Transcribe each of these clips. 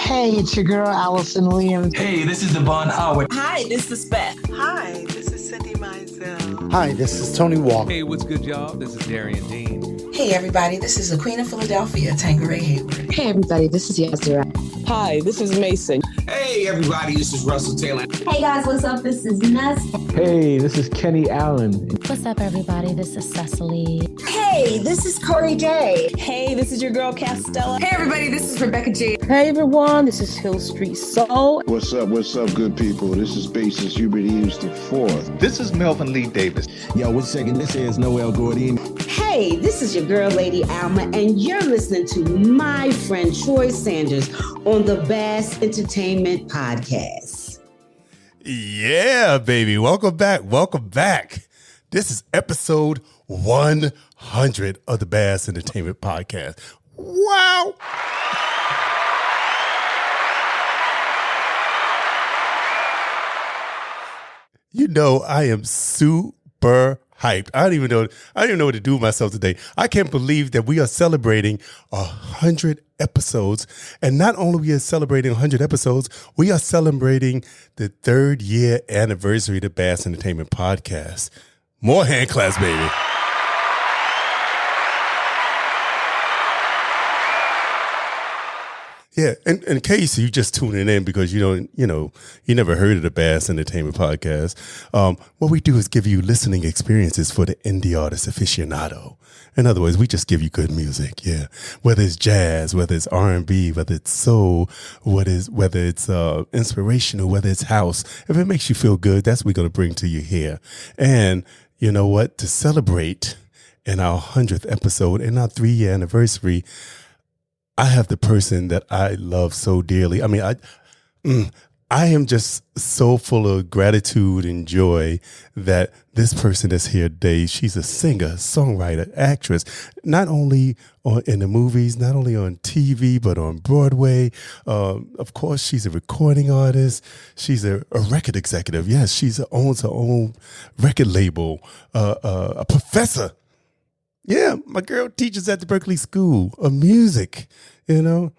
Hey, it's your girl, Allison Williams. Hey, this is Devon Howard. Hi, this is Beth. Hi, this is Cindy Mizell. Hi, this is Tony Walker. Hey, what's good, y'all? This is Darian Dean. Hey, everybody, this is the Queen of Philadelphia, Tanqueray Hayward. Hey, everybody, this is Yazira. Hi, this is Mason. Hey, everybody, this is Russell Taylor. Hey, guys, what's up? This is Ness. Hey, this is Kenny Allen. What's up, everybody? This is Cecily. Hey, this is Corey J. Hey, this is your girl, Castella. Hey, everybody, this is Rebecca G. Hey, everyone, this is Hill Street Soul. What's up, good people? This is Bassist Hubert Eves the Fourth. This is Melvin Lee Davis. Yo, what's second? This is Noel Gordon. Hey, this is your girl, Lady Alma, and you're listening to my friend Troy Saunders on the BAAS Entertainment Podcast. Yeah, baby. Welcome back. Welcome back. This is episode 100 of the BAAS Entertainment Podcast. Wow. You know, I am super hyped. I don't even know what to do with myself today. I can't believe that we are celebrating 100 episodes. And not only we are celebrating 100 episodes, we are celebrating the 3rd year anniversary of the BAAS Entertainment Podcast. More hand claps, baby. Yeah, and in case you just tuning in because you never heard of the BAAS Entertainment Podcast, what we do is give you listening experiences for the indie artist aficionado. In other words, we just give you good music, yeah. Whether it's jazz, whether it's R&B, whether it's soul, whether it's inspirational, whether it's house. If it makes you feel good, that's what we're going to bring to you here. And you know what? To celebrate in our 100th episode, in our 3-year anniversary, I have the person that I love so dearly. I mean, I am just so full of gratitude and joy that this person is here today. She's a singer, songwriter, actress, not only in the movies, not only on TV, but on Broadway. Of course, she's a recording artist. She's a record executive. Yes, she owns her own record label, a professor. Yeah, my girl teaches at the Berkeley School of Music, and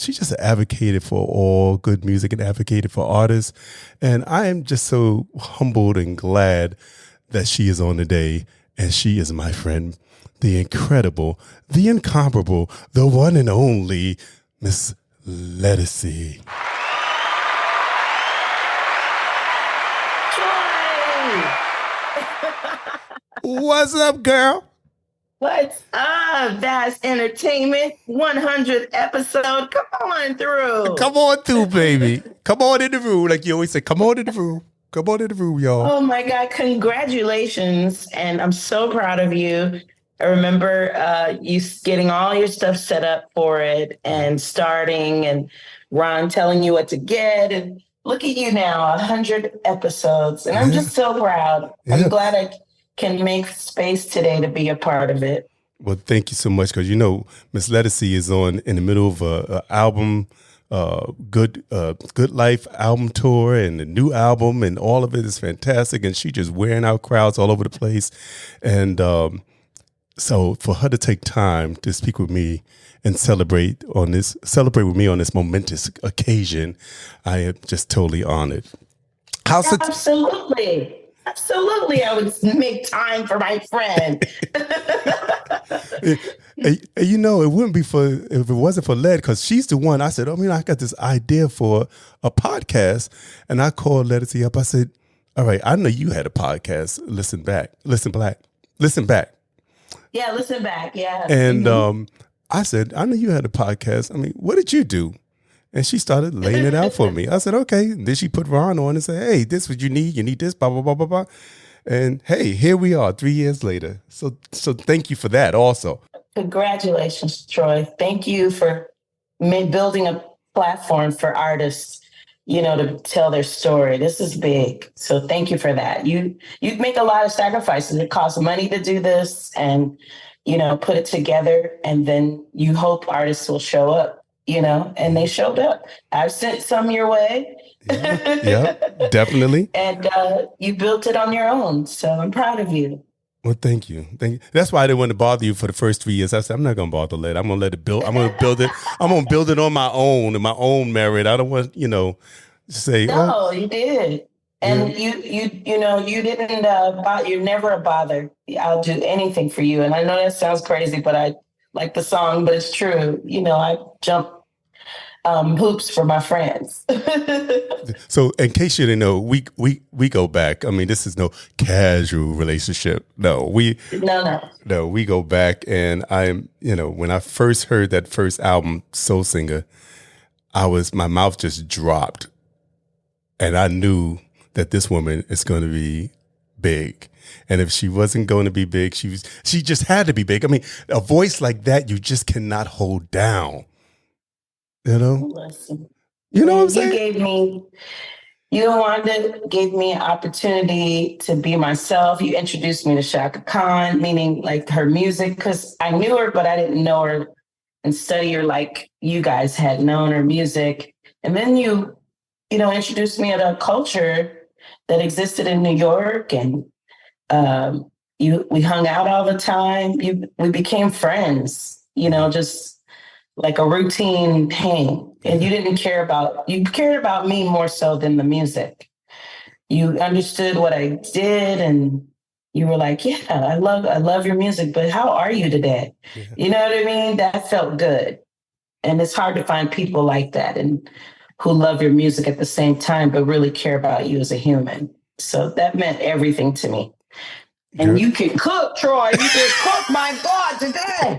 she just advocated for all good music and advocated for artists. And I am just so humbled and glad that she is on today. And she is my friend, the incredible, the incomparable, the one and only Miss Ledisi. What's up, girl? What's up, BAAS Entertainment 100th episode? Come on through. Come on through, baby. Come on in the room. Like you always say, come on in the room. Come on in the room, y'all. Oh, my God. Congratulations. And I'm so proud of you. I remember you getting all your stuff set up for it and starting and Ron telling you what to get. And look at you now, 100 episodes. And I'm just so proud. Yeah. I'm glad I can make space today to be a part of it. Well, thank you so much because Miss Ledisi is in the middle of a album, Good Life album tour, and the new album, and all of it is fantastic. And she just wearing out crowds all over the place, and so for her to take time to speak with me and celebrate with me on this momentous occasion, I am just totally honored. Absolutely. Absolutely, I would make time for my friend. It wouldn't be if it wasn't for Led, because she's the one. I said, I got this idea for a podcast, and I called Ledisi up. I said, all right, I know you had a podcast. Listen back. Yeah, listen back. Yeah. And I said, I know you had a podcast. What did you do? And she started laying it out for me. I said, okay. Then she put Ron on and said, hey, this is what you need. You need this, blah, blah, blah, blah, blah. And hey, here we are 3 years later. So thank you for that also. Congratulations, Troy. Thank you for building a platform for artists, to tell their story. This is big. So thank you for that. You make a lot of sacrifices. It costs money to do this and, put it together. And then you hope artists will show up. And they showed up. I've sent some your way. Yeah, definitely. And you built it on your own. So I'm proud of you. Well, thank you. That's why I didn't want to bother you for the first 3 years. I said, I'm not going to bother Led. I'm going to let it build. I'm going to build it. I'm going to build it on my own, in my own merit. I don't want, to say, No, you did. And you didn't, you're never a bother. I'll do anything for you. And I know that sounds crazy, but I like the song, but it's true. I jump hoops for my friends. So in case you didn't know, we go back. I mean, this is no casual relationship. No, we go back. And when I first heard that first album, Soul Singer, my mouth just dropped. And I knew that this woman is going to be big. And if she wasn't going to be big, she just had to be big. I mean, a voice like that, you just cannot hold down. Listen, you know what I'm saying? You gave me an opportunity to be myself. You introduced me to Shaka Khan, meaning like her music, because I knew her, but I didn't know her and study her like you guys had known her music. And then you introduced me to a culture that existed in New York, and we hung out all the time. We became friends, just like a routine hang. And you cared about me more so than the music. You understood what I did, and you were like, yeah, I love your music, but how are you today? Yeah. You know what I mean? That felt good. And it's hard to find people like that and who love your music at the same time, but really care about you as a human. So that meant everything to me. And you can cook, Troy. You can cook, my God, today.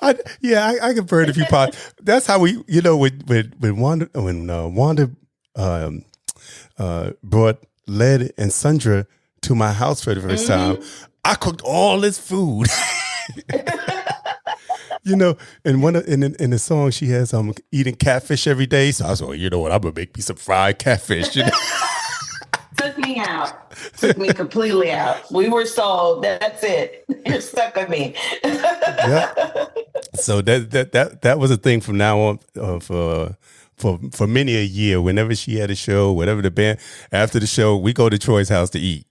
I can burn a few pots. That's how we, when Wanda brought Led and Sandra to my house for the first time, I cooked all this food. And in the song she has eating catfish every day. So I was like, you know what, I'm gonna make me some fried catfish. Took me completely out. We were sold. That's it. You're stuck with me. Yeah. So that was a thing from now on for many a year. Whenever she had a show, whatever the band, after the show, we go to Troy's house to eat.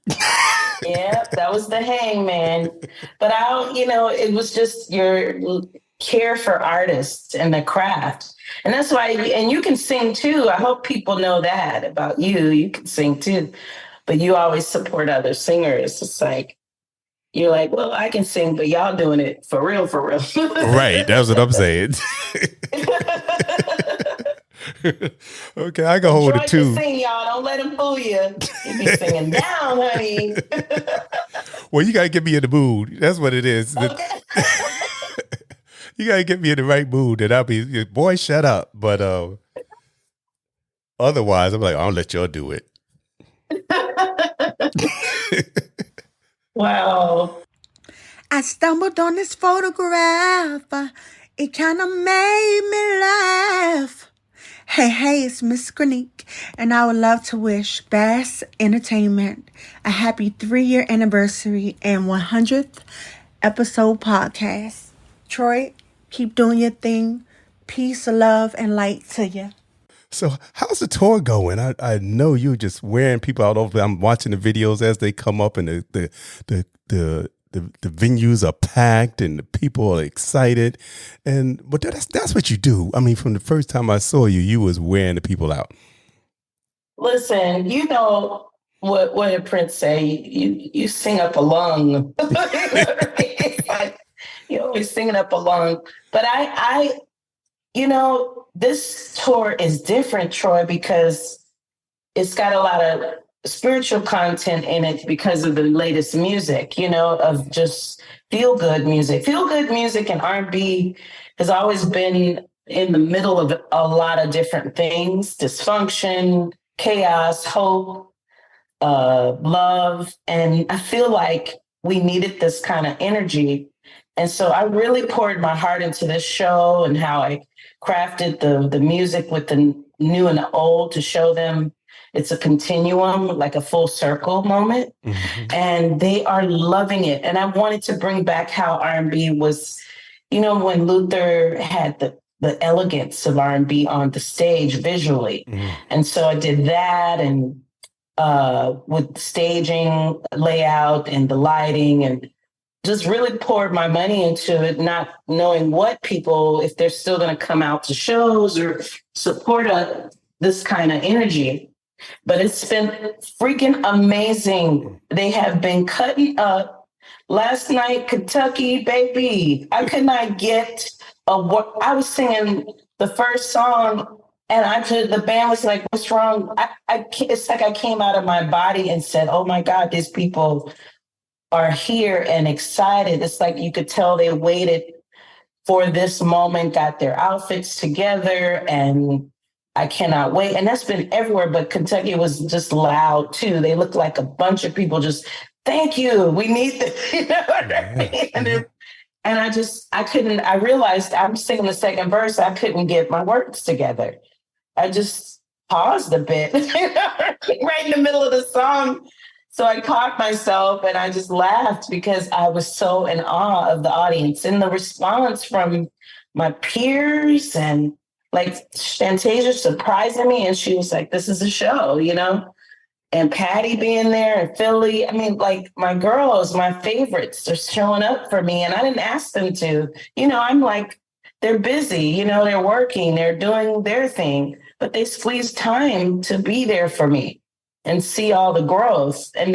Yeah, that was the hang, man. But it was just your care for artists and the craft. And that's why, and you can sing too. I hope people know that about you. You can sing too, but you always support other singers. It's like, you're like, well, I can sing, but y'all doing it for real, for real. Right. That's what I'm saying. Okay, I can hold Troy it too. Can sing, y'all. Don't let him fool you. You be singing down, honey. Well, you gotta get me in the mood. That's what it is. Okay. You gotta get me in the right mood, and I'll be, boy, shut up. But otherwise, I'm like, I'll let y'all do it. Wow. I stumbled on this photograph. It kind of made me laugh. Hey, it's Miss Granique, and I would love to wish BAAS Entertainment a happy 3-year anniversary and 100th episode podcast. Troy, keep doing your thing. Peace, love, and light to you. So how's the tour going? I know you're just wearing people out over. I'm watching the videos as they come up, and the venues are packed and the people are excited. But that's what you do. I mean, from the first time I saw you, you was wearing the people out. Listen, you know what did Prince say? You sing up a lung. You're always singing up a lung. But I this tour is different, Troy, because it's got a lot of spiritual content in it because of the latest music, of just feel-good music. Feel-good music and R&B has always been in the middle of a lot of different things: dysfunction, chaos, hope, love. And I feel like we needed this kind of energy. And so I really poured my heart into this show and how I crafted the music with the new and the old to show them it's a continuum, like a full circle moment. Mm-hmm. And they are loving it. And I wanted to bring back how R&B was, when Luther had the elegance of R&B on the stage visually. Mm-hmm. And so I did that. And with staging, layout, and the lighting, and just really poured my money into it, not knowing what people, if they're still going to come out to shows or support this kind of energy. But it's been freaking amazing. They have been cutting up. Last night, Kentucky, baby, I could not get I was singing the first song, and the band was like, "What's wrong?" It's like I came out of my body and said, "Oh my God, these people are here and excited." It's like you could tell they waited for this moment, got their outfits together, and I cannot wait. And that's been everywhere, but Kentucky was just loud too. They looked like a bunch of people just, "Thank you, we need this." You know what I mean? And I realized I'm singing the second verse, I couldn't get my words together. I just paused a bit right in the middle of the song. So I caught myself and I just laughed because I was so in awe of the audience and the response from my peers, and like Fantasia surprising me. And she was like, "This is a show," you know? And Patty being there and Philly. I mean, like my girls, my favorites are showing up for me and I didn't ask them to. You know, I'm like, they're busy, you know, they're working, they're doing their thing, but they squeeze time to be there for me and see all the growth. And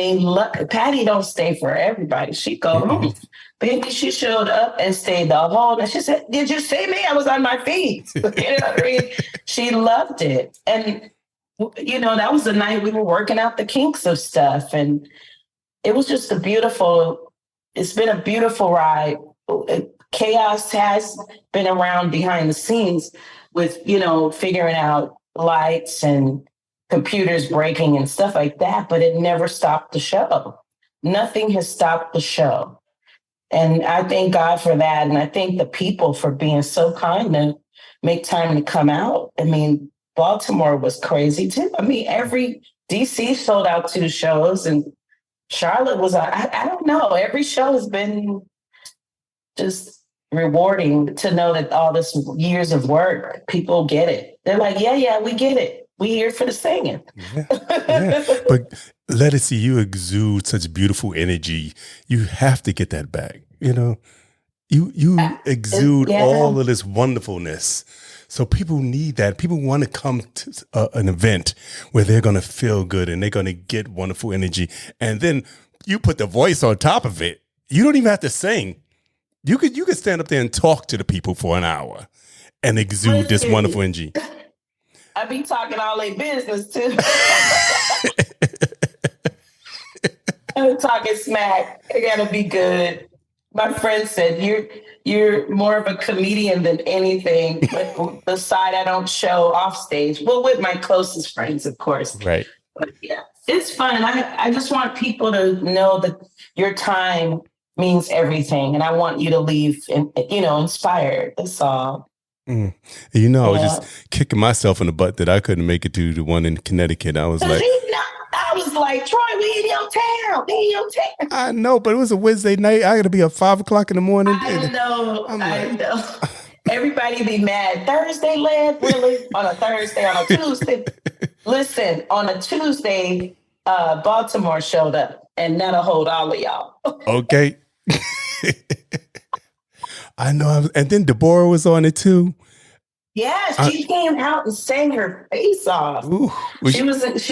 Patty don't stay for everybody. She go home. Baby, she showed up and stayed the whole night. She said, "Did you see me? I was on my feet." You know what I mean? She loved it. And, you know, that was the night we were working out the kinks of stuff. And it was just it's been a beautiful ride. Chaos has been around behind the scenes with, you know, figuring out lights and computers breaking and stuff like that, but it never stopped the show. Nothing has stopped the show. And I thank God for that. And I thank the people for being so kind to make time to come out. I mean, Baltimore was crazy too. I mean, every DC sold out 2 shows and Charlotte was, I don't know, every show has been just rewarding to know that all this years of work, people get it. They're like, yeah, we get it. We here for the singing. Yeah. But Ledisi, you exude such beautiful energy. You have to get that back. You know, you exude all of this wonderfulness. So people need that. People want to come to an event where they're going to feel good and they're going to get wonderful energy. And then you put the voice on top of it. You don't even have to sing. You could stand up there and talk to the people for an hour and exude this wonderful energy. I be talking all their business too. I'm talking smack. I gotta be good. My friend said you're more of a comedian than anything, but the side I don't show off stage. Well, with my closest friends, of course. Right. But yeah, it's fun. I just want people to know that your time means everything, and I want you to leave, inspired. That's all. Mm. You know, I was just kicking myself in the butt that I couldn't make it to the one in Connecticut. I was like, Troy, we in your town. We in your town. I know, but it was a Wednesday night. I got to be up 5 o'clock in the morning. I know. Everybody be mad. Thursday, lad? Really? On a Thursday, on a Tuesday? Listen, on a Tuesday, Baltimore showed up, and that'll hold all of y'all. Okay. I know. And then Deborah was on it too. Yeah, she came out and sang her face off. Ooh, she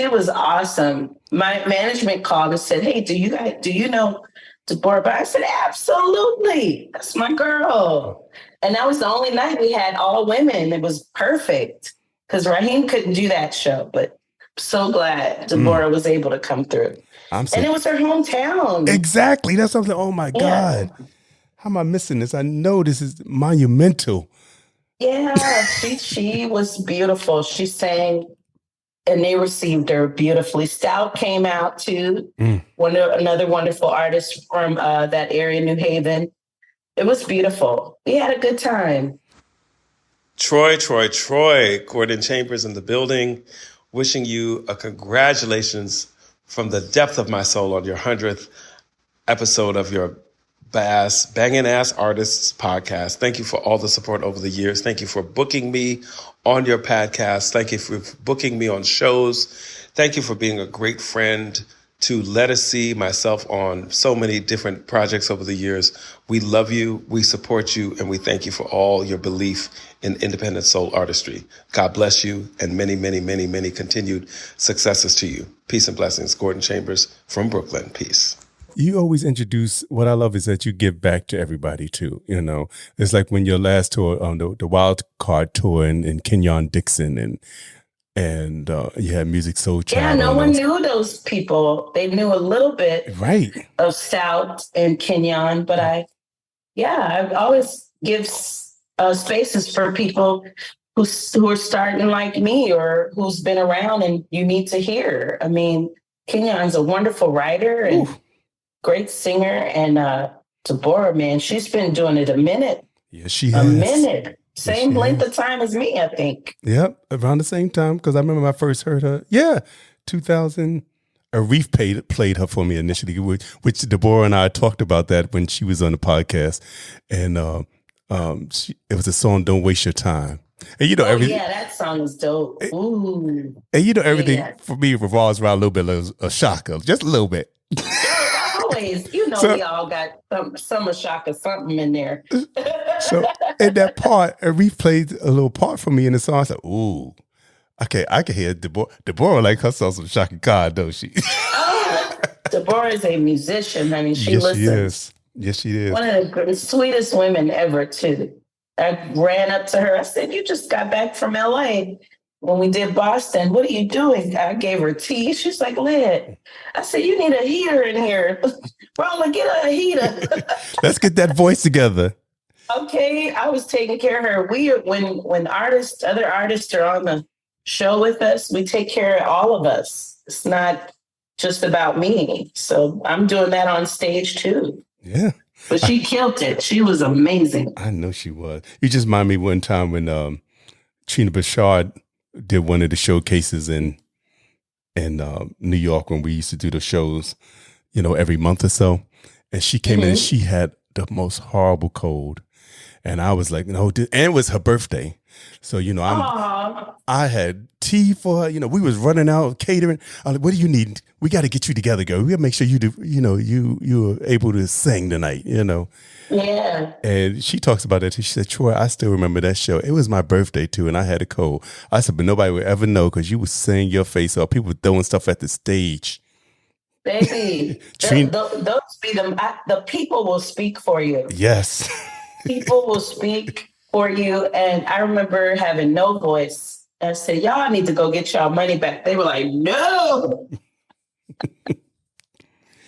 was awesome. My management called and said, "Hey, do you know Deborah?" But I said, "Absolutely. That's my girl." And that was the only night we had all women. It was perfect because Raheem couldn't do that show, but I'm so glad Deborah was able to come through. And it was her hometown. Exactly. That's something. Oh my God. How am I missing this? I know this is monumental. Yeah, she was beautiful. She sang and they received her beautifully. Stout came out too. Another wonderful artist from that area, New Haven. It was beautiful. We had a good time. Troy, Gordon Chambers in the building. Wishing you a congratulations from the depth of my soul on your 100th episode of your BAAS, Bangin' Ass Artists Podcast. Thank you for all the support over the years. Thank you for booking me on your podcast. Thank you for booking me on shows. Thank you for being a great friend to Ledisi, myself, on so many different projects over the years. We love you, we support you, and we thank you for all your belief in independent soul artistry. God bless you, and many, many, many, many continued successes to you. Peace and blessings. Gordon Chambers from Brooklyn. Peace. You always introduce, what I love is that you give back to everybody too. You know, it's like when your last tour, the Wild Card tour and Kenyon Dixon and you had Music Soul Child. Yeah, no one knew those people. They knew a little bit of Stout and Kenyon, but I always give spaces for people who are starting like me or who's been around and you need to hear. I mean, Kenyon's a wonderful writer and great singer, and Deborah, man, she's been doing it a minute. Yeah, she has. A minute. Same length of time as me, I think. Yep, around the same time, because I remember I first heard her. Yeah, 2000. Arif played her for me initially, which Deborah and I talked about that when she was on the podcast, and it was a song "Don't Waste Your Time." And you know everything. Yeah, that song is dope. Ooh. And you know everything for me revolves around a little bit of a Shaka, just a little bit. Always, we all got some of Shaka something in there. So in that part, Arif played a little part for me in the song. I was like, ooh, okay, I can hear Deborah. Deborah like herself some Shaka Khan, don't she? Oh, Deborah is a musician. I mean, she listens. She is. Yes, she is. One of the sweetest women ever, too. I ran up to her. I said, you just got back from LA. When we did Boston, what are you doing? I gave her tea. She's like, Led. I said, you need a heater in here. Rolla, get her a heater. Let's get that voice together. Okay, I was taking care of her. When other artists are on the show with us, we take care of all of us. It's not just about me. So I'm doing that on stage too. Yeah. But she killed it. She was amazing. I know she was. You just remind me one time when Trina Bashard did one of the showcases in New York when we used to do the shows, every month or so. And she came in and she had the most horrible cold. And I was like, no, and it was her birthday. So, I had tea for her. We was running out catering. I'm like, what do you need? We got to get you together, girl. We got to make sure you do, you were able to sing tonight, Yeah. And she talks about that too. She said, Troy, I still remember that show. It was my birthday too, and I had a cold. I said, but nobody would ever know because you would sing your face off. People were throwing stuff at the stage. Baby, those be the people will speak for you. Yes. People will speak for you. And I remember having no voice. I said, y'all need to go get y'all money back. They were like, no.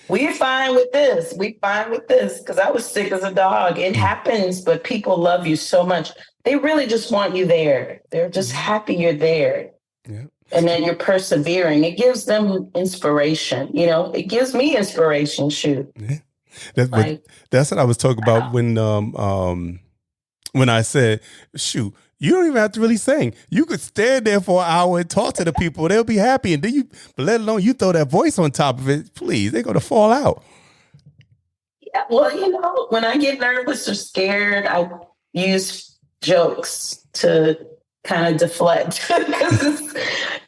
We're fine with this. Because I was sick as a dog. It happens, but people love you so much. They really just want you there. They're just happy you're there. Yeah. And then you're persevering. It gives them inspiration. It gives me inspiration. Shoot. Yeah. That's what I was talking about when I said, shoot, you don't even have to really sing. You could stand there for an hour and talk to the people. They'll be happy. And then but let alone you throw that voice on top of it, please, they're going to fall out. Yeah, well, when I get nervous or scared, I use jokes to kind of deflect. Because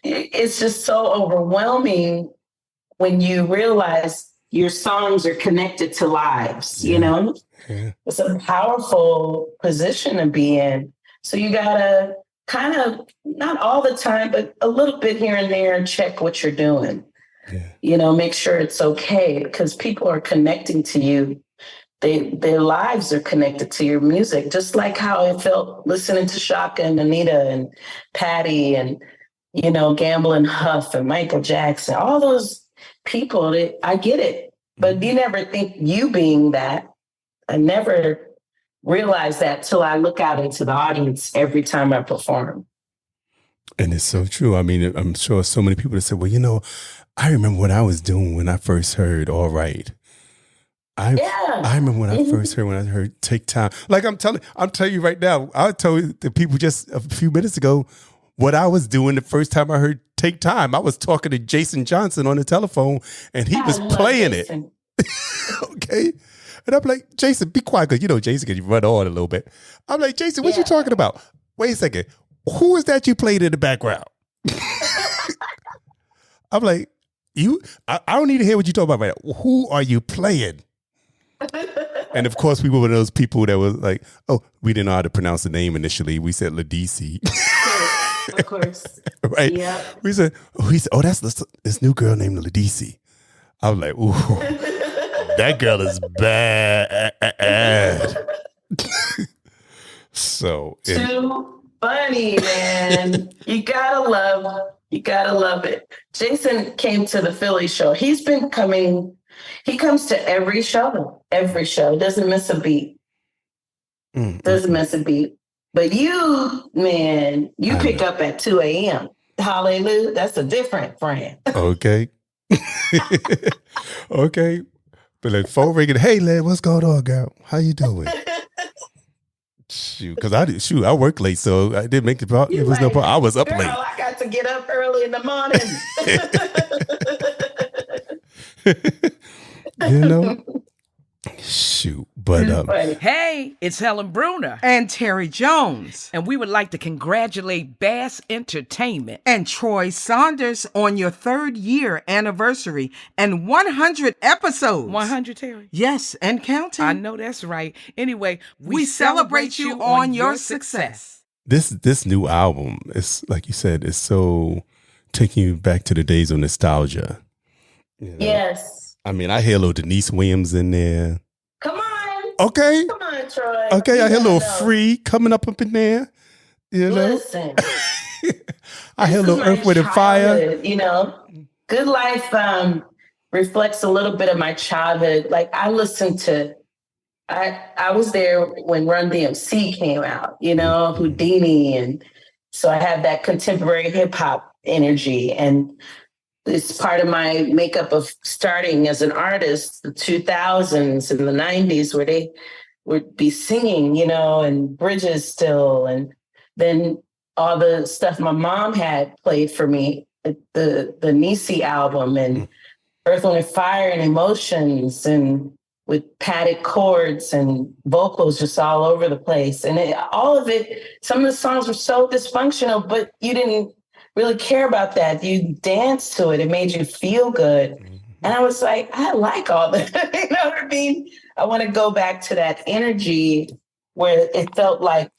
it's just so overwhelming when you realize your songs are connected to lives, Yeah. It's a powerful position to be in. So you gotta kind of, not all the time, but a little bit here and there, check what you're doing. Yeah. Make sure it's okay because people are connecting to you. Their lives are connected to your music, just like how it felt listening to Shaka and Anita and Patty and, Gamble and Huff and Michael Jackson, all those people. I get it, but you never think you being that. I never realize that till I look out into the audience every time I perform. And it's so true. I mean, I'm sure so many people that say, well, I remember what I was doing when I first heard All Right. I remember when I first heard Take Time. Like I'm telling you right now, I told the people just a few minutes ago what I was doing the first time I heard Take Time. I was talking to Jason Johnson on the telephone and he was playing it. Okay. And I'm like, Jason, be quiet, because you know Jason can run on a little bit. I'm like, Jason, what you talking about? Wait a second. Who is that you played in the background? I'm like, I don't need to hear what you talking about right now. Who are you playing? And of course, we were one of those people that was like, oh, we didn't know how to pronounce the name initially. We said Ledisi. Of course. Right? Yeah. We said, oh, that's this new girl named Ledisi. I was like, ooh, that girl is bad. So too funny, man. You gotta love it. Jason came to the Philly show. He comes to every show. Doesn't miss a beat. Doesn't miss a beat. But you, man, you pick up at 2 a.m. Hallelujah. That's a different friend. Okay. Okay. But like phone ringing, hey, lad, what's going on, girl? How you doing? Shoot, because I work late, so I didn't make the problem. It was no problem. I was up late. I got to get up early in the morning. You know? Shoot. But hey, it's Helen Bruner and Terry Jones, and we would like to congratulate BAAS Entertainment and Troy Saunders on your 3rd year anniversary and 100 episodes. 100, Terry? Yes, and counting. I know that's right. Anyway, we celebrate you on your success. This new album is, like you said, is so taking you back to the days of nostalgia. You know? Yes. I mean, I hear a little Denise Williams in there. Come on. Okay. Come on, Troy. Okay, I hear a little Free coming up in there. You know? Listen. I hear a little Earth, Wind, and Fire. You know, Good Life reflects a little bit of my childhood. Like I listened to, I was there when Run DMC came out, you know, Houdini. And so I have that contemporary hip hop energy. And it's part of my makeup of starting as an artist, the 2000s and the 90s, where they would be singing, you know, and bridges still. And then all the stuff my mom had played for me, the Nisi album and Earth, Wind, and Fire and Emotions, and with padded chords and vocals just all over the place. And all of it, some of the songs were so dysfunctional, but you didn't really care about that. You danced to it. It made you feel good. And I was like, I like all that. You know what I mean? I want to go back to that energy where it felt like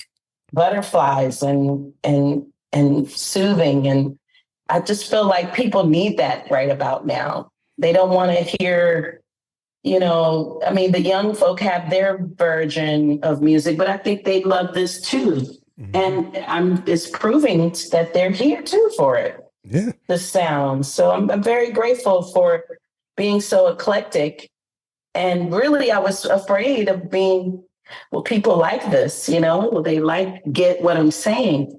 butterflies and soothing. And I just feel like people need that right about now. They don't want to hear, you know, I mean, the young folk have their version of music, but I think they love this too. And it's proving that they're here too for it. Yeah. The sound. So I'm very grateful for being so eclectic. And really, I was afraid of being, well, people like this, you know, they get what I'm saying.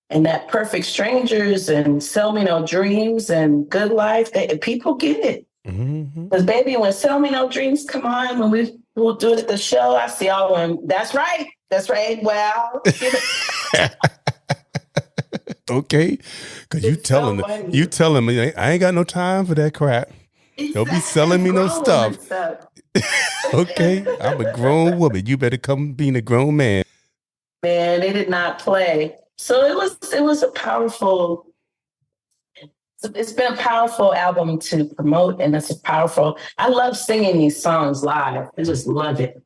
And that Perfect Strangers and Sell Me No Dreams and Good Life, people get it. Because baby, when Sell Me No Dreams come on, when we'll do it at the show, I see all of them. That's right. Well, okay, because you telling me I ain't got no time for that crap. Don't be selling me no stuff. Okay, I'm a grown woman. You better come being a grown man. Man, they did not play. So it was a powerful. It's been a powerful album to promote, and it's I love singing these songs live. I just love it.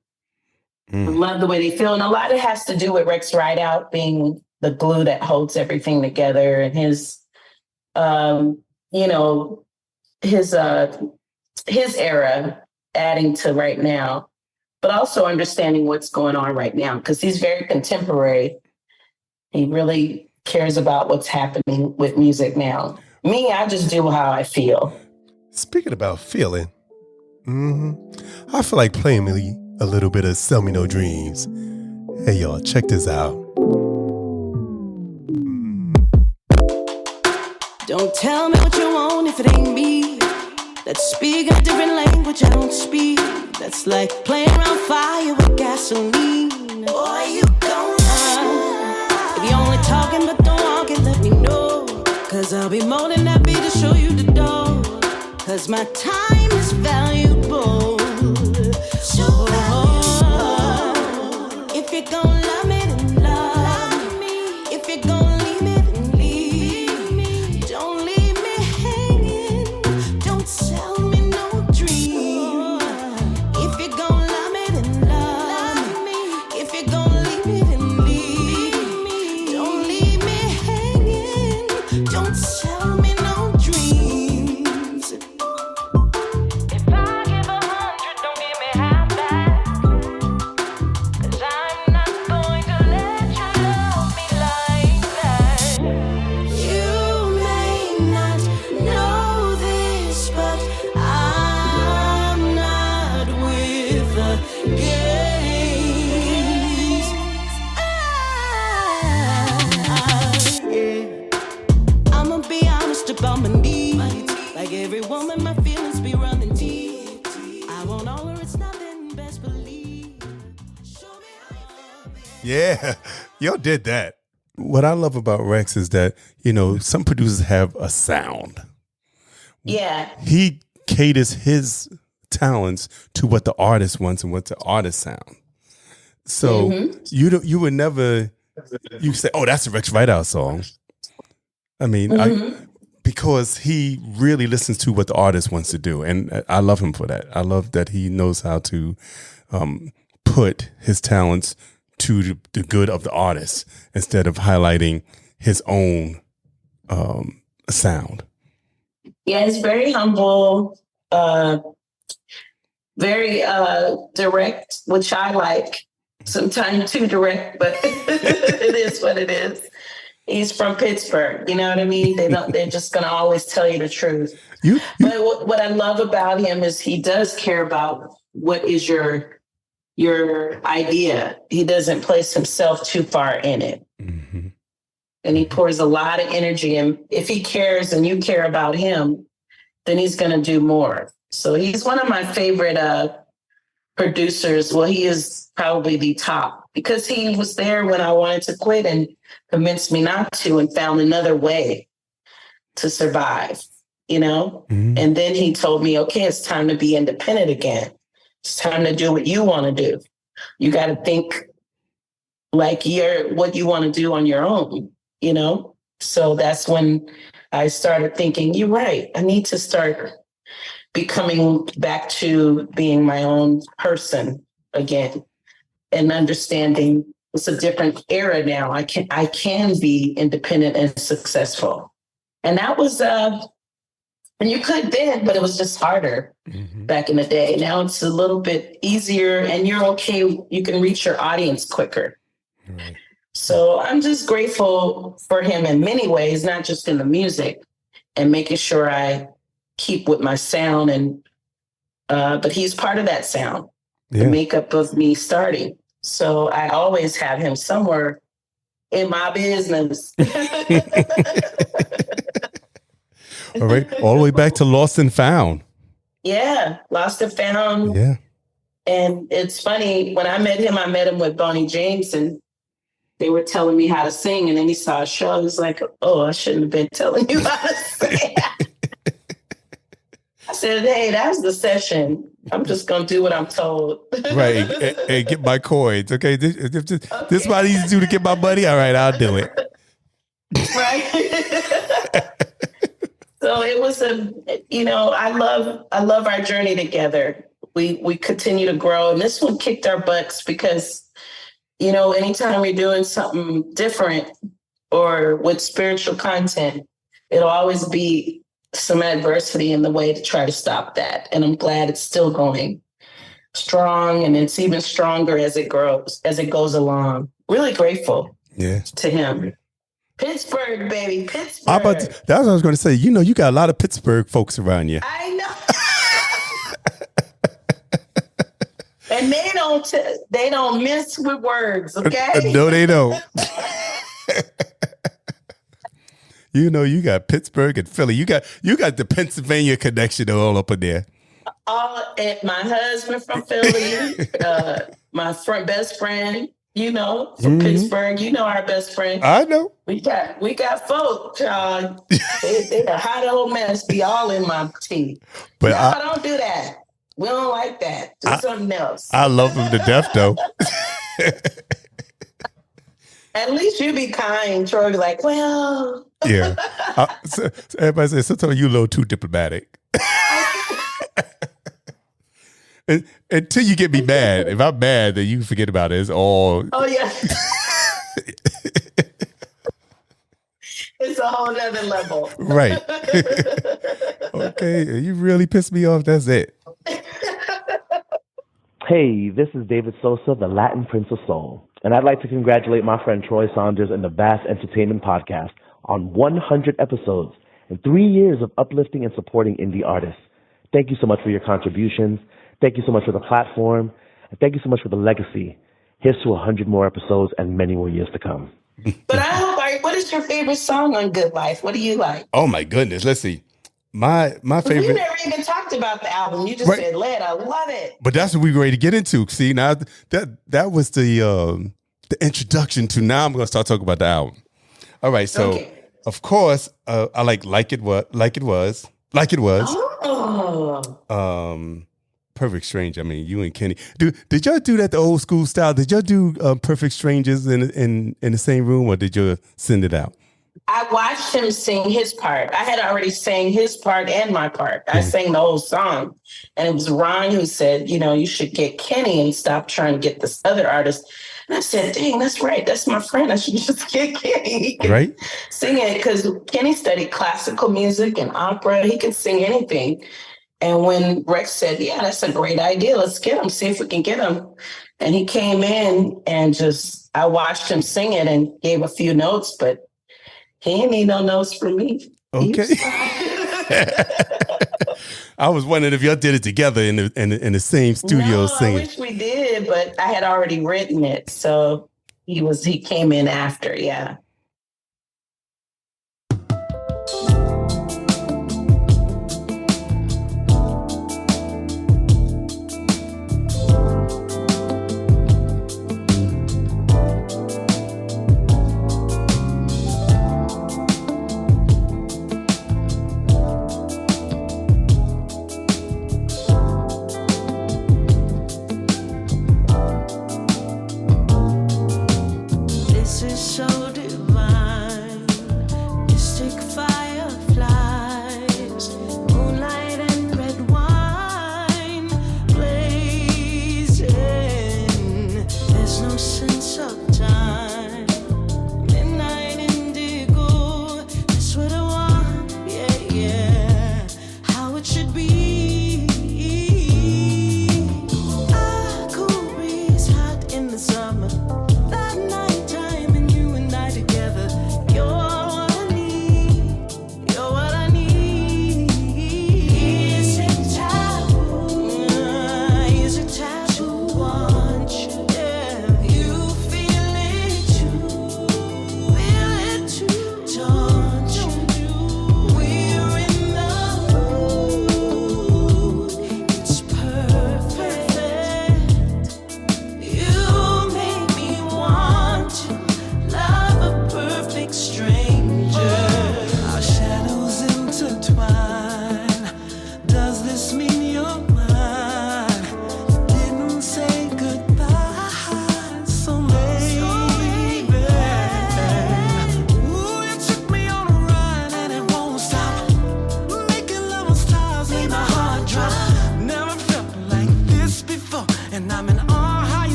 I love the way they feel. And a lot of it has to do with Rex Rideout being the glue that holds everything together, and his, you know, his era adding to right now, but also understanding what's going on right now, because he's very contemporary. He really cares about what's happening with music now. Me, I just do how I feel. Speaking about feeling, I feel like playing me a little bit of Sell Me No Dreams. Hey, y'all, check this out. Don't tell me what you want if it ain't me. Let's speak a different language I don't speak. That's like playing around fire with gasoline. Boy, you don't know. If you're only talking but don't walk it, let me know. Cause I'll be more than happy to show you the door. Cause my time is valuable. So Every woman, my feelings be running deep. I want all her, it's nothing, best believe. Yeah, y'all did that. What I love about Rex is that, you know, some producers have a sound. Yeah. He caters his talents to what the artist wants and what the artist sound. So you would never, you say, oh, that's a Rex Rideout song. I mean, because he really listens to what the artist wants to do. And I love him for that. I love that he knows how to put his talents to the good of the artist instead of highlighting his own sound. Yeah, he's very humble, very direct, which I like. Sometimes too direct, but it is what it is. He's from Pittsburgh, you know what I mean? They're just gonna always tell you the truth. But what I love about him is he does care about what is your idea. He doesn't place himself too far in it. Mm-hmm. And he pours a lot of energy. And if he cares and you care about him, then he's going to do more. So he's one of my favorite producers. Well, he is probably the top because he was there when I wanted to quit and convinced me not to and found another way to survive, you know? Mm-hmm. And then he told me, okay, it's time to be independent again. It's time to do what you want to do. You got to think like what you want to do on your own, you know? So that's when I started thinking, you're right. I need to start becoming back to being my own person again and understanding it's a different era now. I can be independent and successful. And that was, and you could then, but it was just harder back in the day. Now it's a little bit easier and you're okay. You can reach your audience quicker. Right. So I'm just grateful for him in many ways, not just in the music and making sure I keep with my sound. And but he's part of that sound, the makeup of me starting. So I always have him somewhere in my business. All right. All the way back to Lost and Found. Yeah. Lost and Found. Yeah. And it's funny, when I met him with Bonnie James and they were telling me how to sing. And then he saw a show. He was like, oh, I shouldn't have been telling you how to sing. I said, hey, that's the session. I'm just going to do what I'm told. Right. And get my coins. Okay. This is what I need to do to get my money. All right. I'll do it. Right. So it was I love our journey together. We continue to grow. And this one kicked our butts because, anytime you're doing something different or with spiritual content, it'll always be some adversity in the way to try to stop that. And I'm glad it's still going strong and it's even stronger as it grows, as it goes along. Really grateful to him. Pittsburgh, baby, Pittsburgh. That's what I was going to say. You got a lot of Pittsburgh folks around you. I know. And they don't mess with words, okay? No, they don't. You got Pittsburgh and Philly. You got the Pennsylvania connection all up in there. And my husband from Philly, my best friend, from Pittsburgh. Our best friend. I know. We got folk. They a hot old mess. Be all in my tea. But I don't do that. We don't like that. Do something else. I love them to death, though. At least you be kind, Troy. Be like, well. Yeah. So everybody says, sometimes you a little too diplomatic. Until you get me mad. If I'm mad, then you forget about it. It's all. Oh, yeah. It's a whole nother level. Right. Okay. You really pissed me off. That's it. Hey, this is David Sosa, the Latin Prince of Soul. And I'd like to congratulate my friend Troy Saunders and the BAAS Entertainment Podcast on 100 episodes and 3 years of uplifting and supporting indie artists. Thank you so much for your contributions. Thank you so much for the platform. And thank you so much for the legacy. Here's to 100 more episodes and many more years to come. But I hope, what is your favorite song on Good Life? What do you like? Oh, my goodness. Let's see. My favorite. We never even talked about the album. You just said Led. I love it. But that's what we were ready to get into. See, now that was the introduction to. Now I'm going to start talking about the album. All right, so of course I like it was. Oh. Perfect Stranger. I mean, you and Kenny. Did y'all do that the old school style? Did y'all do Perfect Strangers in the same room, or did you send it out? I watched him sing his part. I had already sang his part and my part. I sang the whole song. And it was Ron who said, you should get Kenny and stop trying to get this other artist. And I said, dang, that's right. That's my friend. I should just get Kenny. He can sing it, because Kenny studied classical music and opera. He can sing anything. And when Rex said, yeah, that's a great idea. Let's get him, see if we can get him. And he came in and I watched him sing it and gave a few notes, but he didn't need no notes from me. Okay. I was wondering if y'all did it together in the same studio singing. I wish we did, but I had already written it. So he came in after, yeah.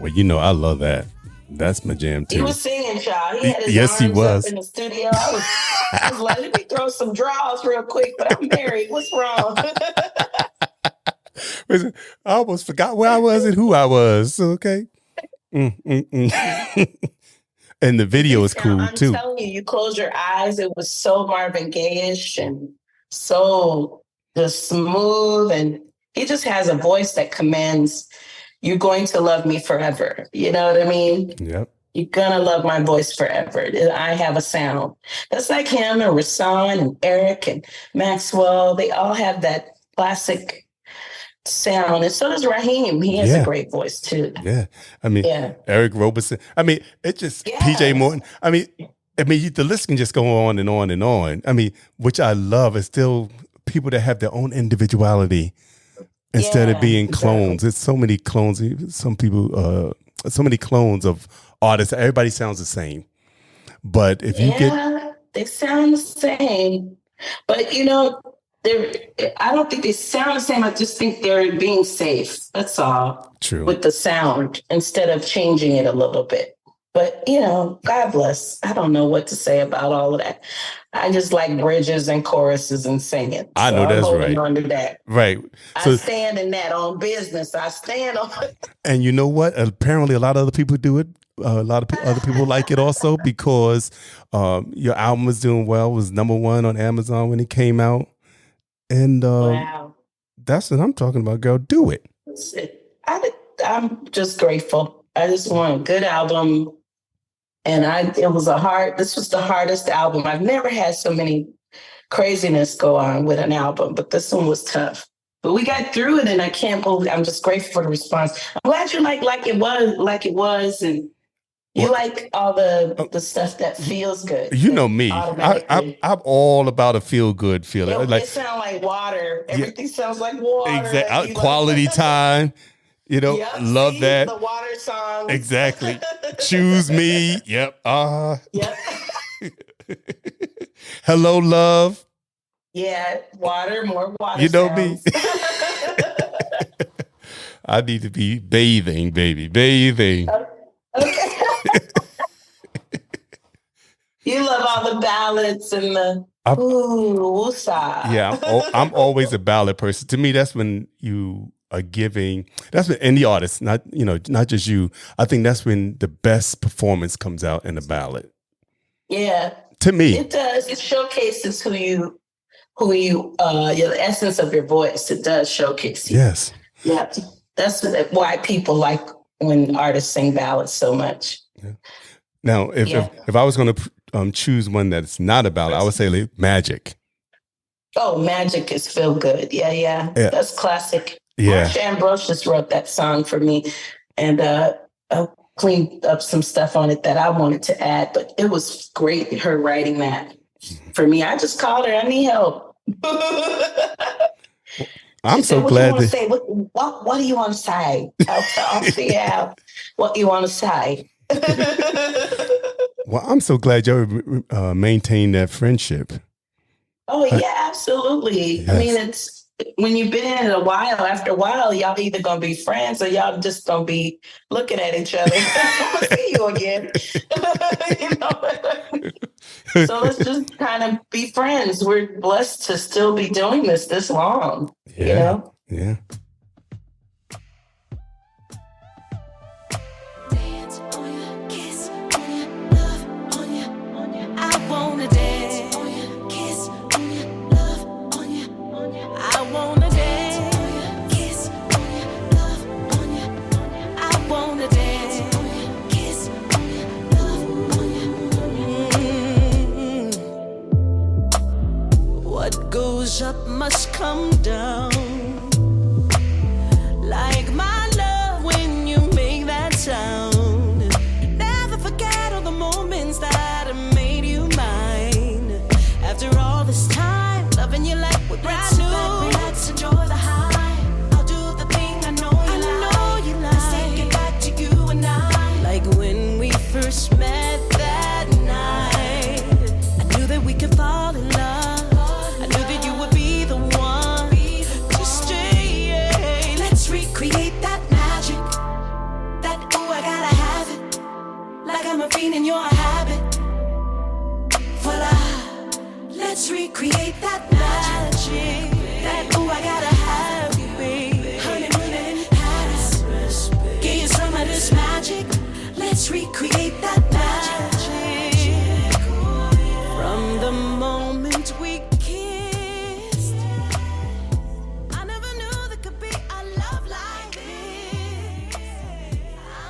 Well, I love that. That's my jam too. He was singing, y'all. He had his arms up in the studio. I was like, let me throw some draws real quick, but I'm married. What's wrong? I almost forgot where I was and who I was. Okay. And the video is cool too. I'm telling you, you close your eyes. It was so Marvin Gaye-ish and so just smooth. And he just has a voice that commands, you're going to love me forever. You know what I mean? Yep. You're going to love my voice forever. I have a sound. That's like him and Rasan and Eric and Maxwell. They all have that classic sound. And so does Raheem. He has a great voice too. Yeah. I mean, Eric Roberson. I mean, it just, PJ Morton. I mean, the list can just go on and on and on. I mean, which I love is still people that have their own individuality instead of being clones. It's so many clones. Some people, so many clones of artists. Everybody sounds the same. But if you they sound the same. But I don't think they sound the same. I just think they're being safe. That's all. True. With the sound instead of changing it a little bit. But, God bless. I don't know what to say about all of that. I just like bridges and choruses and singing. I know that's right. I'm holding on to that. Right. I stand in that on business. I stand on it. And you know what? Apparently a lot of other people do it. A lot of other people like it also because your album was doing well. It was #1 on Amazon when it came out. And wow. That's what I'm talking about, girl. Do it. I'm just grateful. I just want a good album. And this was the hardest album. I've never had so many craziness go on with an album, but this one was tough. But we got through it, and I can't believe, I'm just grateful for the response. I'm glad you like it was, and you like all the stuff that feels good. You know me. I'm all about a feel good feeling. It sounds like water. Everything sounds like water. Exactly. Quality time. Love that. The water song. Exactly. Choose me. Yep. Yep. Hello, love. Yeah, more water. You know sounds. me. I need to be bathing, baby, bathing. Okay. You love all the ballads and the woosah. Yeah, I'm always a ballad person. To me, that's when you are giving. That's when any artist, not just you. I think that's when the best performance comes out in a ballad. Yeah, to me, it does. It showcases who you, the essence of your voice. It does showcase you. Yes. Yeah, that's why people like when artists sing ballads so much. Yeah. Now, if I was going to choose one that's not a ballad, I would say like Magic. Oh, Magic is feel good. Yeah. That's classic. Yeah. Marsha Ambrosius wrote that song for me, and I cleaned up some stuff on it that I wanted to add, but it was great, her writing that for me. I just called her, I need help. I'm so glad that... What do you want to say? I'll see out what you want to say. Well, I'm so glad you maintained that friendship. Oh, yeah, absolutely. Yes. I mean, it's when you've been in it a while, after a while, y'all either going to be friends or y'all just going to be looking at each other. I'm going to see you again. So let's just kind of be friends. We're blessed to still be doing this long, Yeah. Yeah. Up must come down, like my love when you make that sound. Never forget all the moments that I made you mine. After all this time, loving you like we're brand new. Relax, enjoy the high. I'll do the thing I know you like. Let's take it back to you and I, like when we first met that night. I knew that we could fall in love. Create that magic, that I gotta have it, like I'm a fiend and you're a habit. Voila, let's recreate that magic, that I gotta have you, baby. Honeymoon in Paris, get you some of this magic. Let's recreate that magic. From the moment we kissed, I never knew there could be a love like this.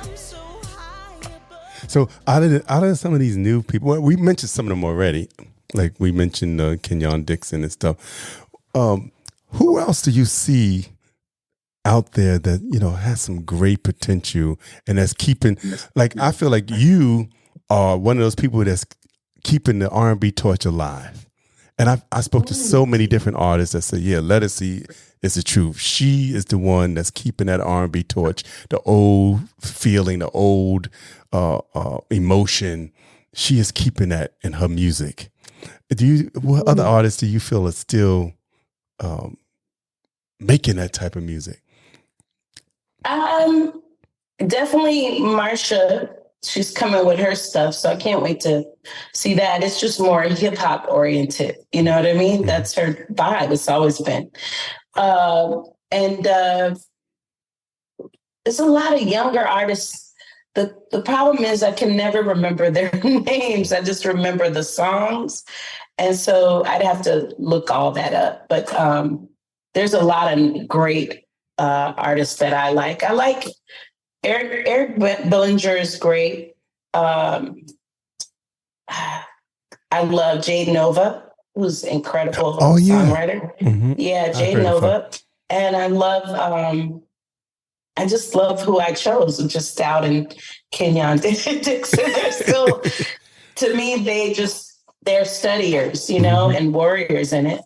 I'm so high above. So out of some of these new people, well, we mentioned some of them already. Like we mentioned Kenyon Dixon and stuff. Who else do you see out there that, has some great potential and that's keeping, like, I feel like you are one of those people that's keeping the R&B torch alive. And I spoke to so many different artists that said, yeah, Ledisi is the truth. She is the one that's keeping that R&B torch, the old feeling, the old emotion. She is keeping that in her music. What other artists do you feel are still making that type of music? Definitely Marsha. She's coming with her stuff, so I can't wait to see that. It's just more hip hop oriented. You know what I mean? Mm-hmm. That's her vibe. It's always been. And there's a lot of younger artists. The problem is I can never remember their names. I just remember the songs. And so I'd have to look all that up. But there's a lot of great artists that I like. I like Eric Bellinger is great. I love Jade Nova, who's incredible songwriter. Mm-hmm. Yeah, Jade Nova. And I love, I just love who I chose, just Stout and Kenyon Dixon. They're still, to me, they're studiers, you know, and warriors in it.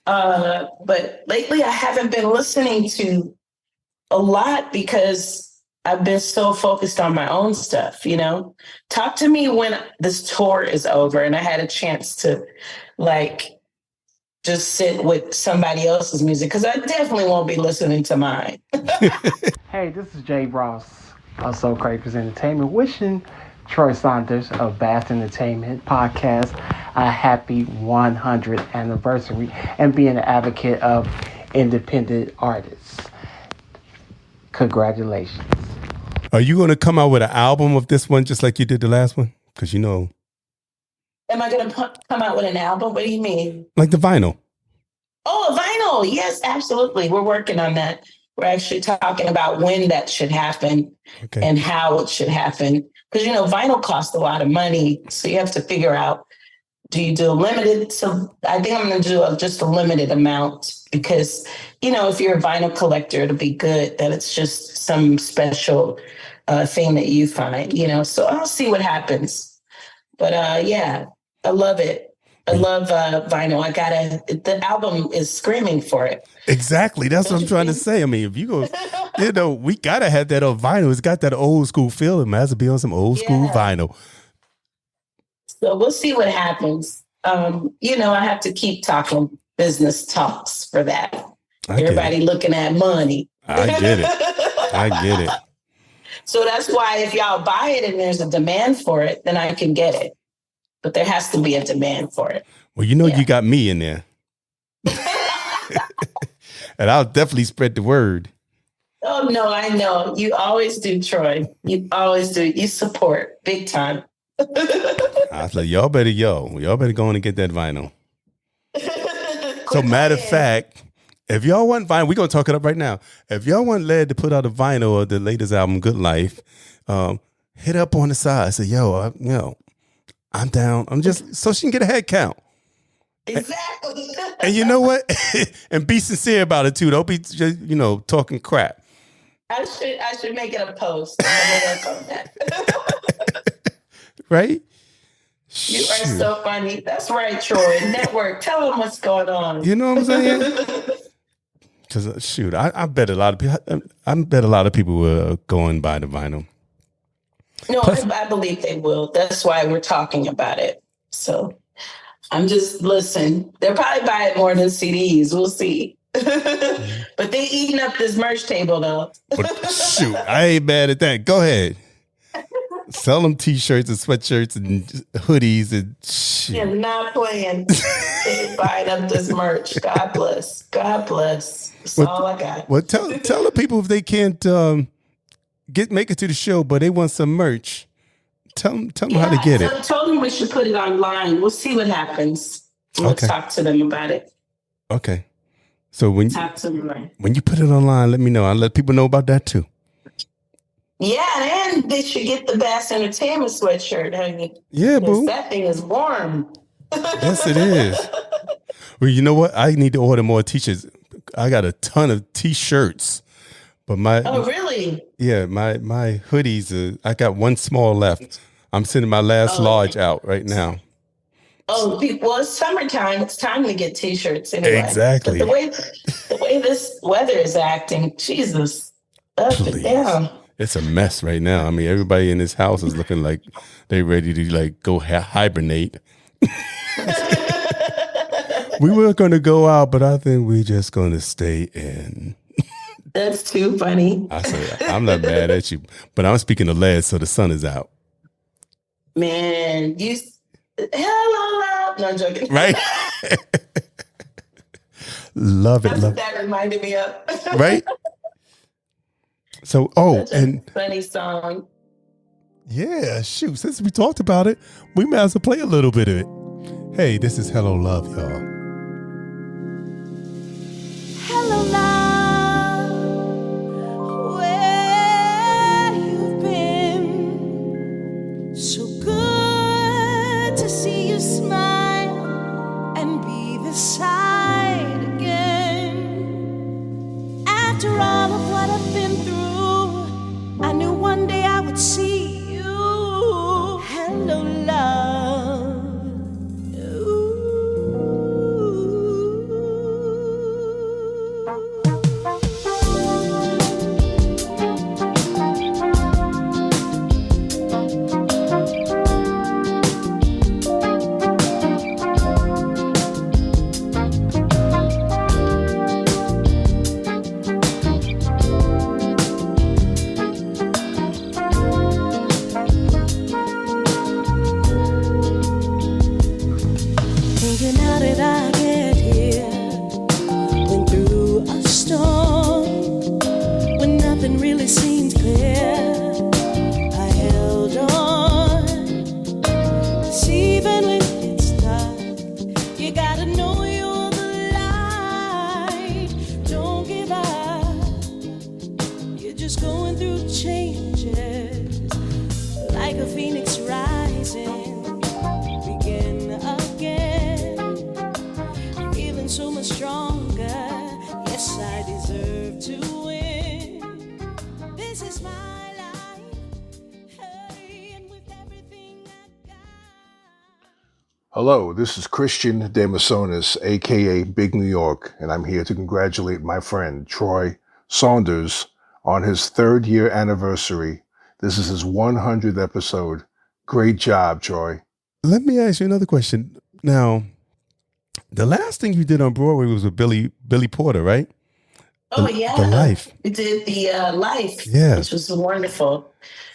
But lately I haven't been listening to a lot because I've been so focused on my own stuff, you know. Talk to me when this tour is over and I had a chance to just sit with somebody else's music, because I definitely won't be listening to mine. Hey, this is Jay Ross of BAAS Entertainment, wishing Troy Saunders of BAAS Entertainment Podcast a happy 100th anniversary and being an advocate of independent artists. Congratulations. Are you going to come out with an album of this one just like you did the last one? Because you know. Am I going to come out with an album? What do you mean? Like the vinyl. Oh, vinyl. Yes, absolutely. We're working on that. We're actually talking about when that should happen and how it should happen. Because, you know, vinyl costs a lot of money. So you have to figure out, do you do a limited? So I think I'm going to do just a limited amount because, you know, if you're a vinyl collector, it'll be good that it's just some special thing that you find, you know. So I'll see what happens. But yeah, I love it. I love vinyl. The album is screaming for it. Exactly. That's what I'm trying to say. I mean, if you go, you know, we got to have that on vinyl. It's got that old school feel. It might as well be on some old school vinyl. So we'll see what happens. You know, I have to keep talking business talks for that. Everybody looking at money. I get it. So that's why if y'all buy it and there's a demand for it, then I can get it. But there has to be a demand for it. Well, you know, you got me in there. And I'll definitely spread the word. Oh, no, I know. You always do, Troy. You always do. You support big time. I was like, y'all better go in and get that vinyl. So matter of fact, if y'all want vinyl, we're going to talk it up right now. If y'all want Led to put out a vinyl of the latest album, Good Life, hit up on the side. Say, I'm down. I'm just, so she can get a head count. Exactly. And you know what? And be sincere about it too. Don't be just, talking crap. I should make it a post. I'm gonna work on that. Right? You are so funny. That's right, Troy. Network. Tell them what's going on. You know what I'm saying? Because I bet a lot of people. I bet a lot of people will go and buy the vinyl. No, I believe they will. That's why we're talking about it. So I'm just they'll probably buy it more than CDs. We'll see. But they eating up this merch table though. I ain't mad at that. Go ahead. Sell them t-shirts and sweatshirts and hoodies and shit. Yeah, not playing. They buying up this merch. God bless. God bless. That's all I got. Well, tell the people if they can't make it to the show, but they want some merch. Tell them how to get it. I told them we should put it online. We'll see what happens. We'll talk to them about it. Okay. So when you put it online, let me know. I'll let people know about that too. Yeah, and they should get the BAAS Entertainment sweatshirt, honey. Yeah, boo. That thing is warm. Yes, it is. Well, you know what? I need to order more t-shirts. I got a ton of t-shirts. But oh, really? Yeah, my hoodies, I got one small left. I'm sending my last large out right now. Oh, well, it's summertime. It's time to get t-shirts anyway. Exactly. But the way this weather is acting, Jesus, up and down. It's a mess right now. I mean, everybody in this house is looking like they're ready to go hibernate. We were going to go out, but I think we're just going to stay in. That's too funny. I said, I'm not mad at you, but I'm speaking of Led, so the sun is out. Man, hello. No, I'm joking. Right? Love it. That's what that reminded me of. Right? So, and funny song. Yeah, since we talked about it, we might as well play a little bit of it. Hey, this is Hello Love, y'all. Hello and be this side again. After all of what I've been through, I knew one day I would see you. Hello, love. Hello, this is Christian De Masonis, aka Big New York, and I'm here to congratulate my friend Troy Saunders on his 3rd year anniversary. This is his 100th episode. Great job, Troy. Let me ask you another question. Now, the last thing you did on Broadway was with Billy Porter, right? Oh, The Life. We did the Life, Yeah. which was wonderful.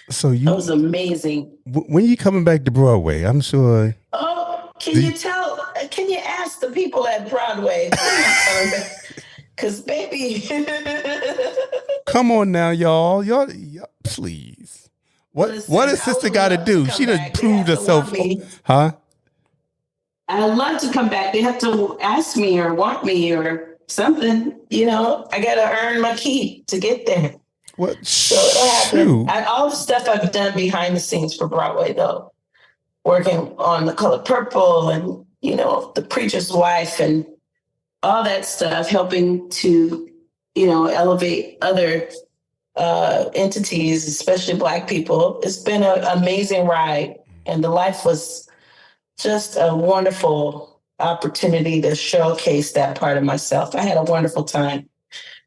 So That was amazing. when you coming back to Broadway, I'm sure. Oh, can you ask the people at Broadway? Because, baby. Come on now, y'all, please. What has sister got to do? She done proved herself, huh? I'd love to come back. They have to ask me or want me or something. You know, I got to earn my keep to get there. What? So it'll happen. All the stuff I've done behind the scenes for Broadway, though, working on The Color Purple and, you know, The Preacher's Wife and all that stuff, helping to, you know, elevate other entities, especially Black people. It's been an amazing ride. And The Life was just a wonderful opportunity to showcase that part of myself. I had a wonderful time.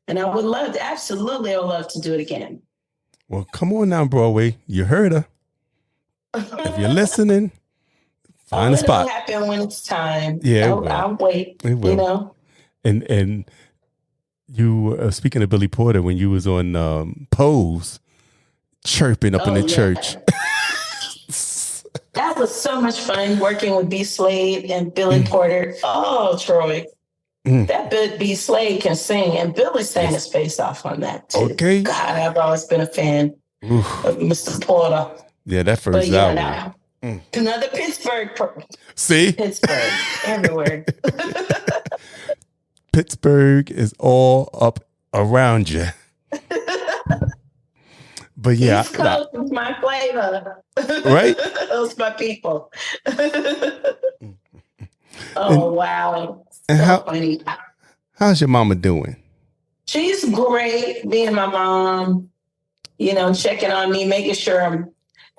And I would love to, absolutely, I would love to do it again. Well, come on now, Broadway. You heard her. If you're listening, find a spot. It'll happen when it's time. Yeah, I'll wait. It will. You know. And you speaking of Billy Porter, when you was on Pose, chirping up in the church. That was so much fun working with B. Slade and Billy Porter. Oh, Troy. That B. Slade can sing, and Billy sang his face off on that too. Okay. God, I've always been a fan of Mr. Porter. Yeah, that first album. Another Pittsburgh. See? Pittsburgh, everywhere. Pittsburgh is all up around you. But yeah. East Coast is my flavor. Right? Those my people. Wow. And so funny. How's your mama doing? She's great, being my mom, you know, checking on me, making sure I'm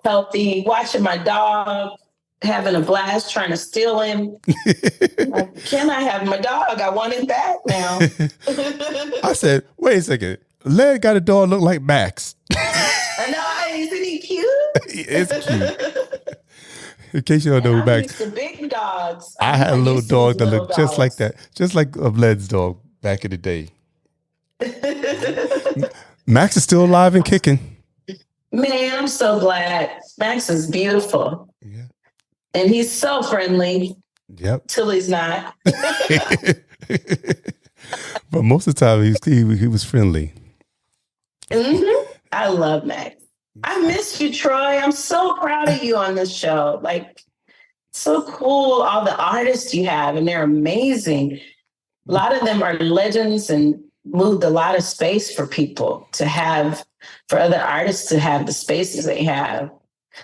healthy, watching my dog, having a blast, trying to steal him. Like, can I have my dog? I want him back now. I said, wait a second. Led got a dog look like Max. I know, isn't he cute? It's cute. In case you don't know who Max. The big dogs. I had a little dog that looked just like that, just like a Led's dog back in the day. Max is still alive and kicking. Man, I'm so glad. Max is beautiful. Yeah. And he's so friendly. Yep. Till he's not. But most of the time he was friendly. Mm-hmm. I love Max. I miss you, Troy. I'm so proud of you on this show. Like, so cool, all the artists you have, and they're amazing. A lot of them are legends and moved a lot of space for people to have, for other artists to have the spaces they have.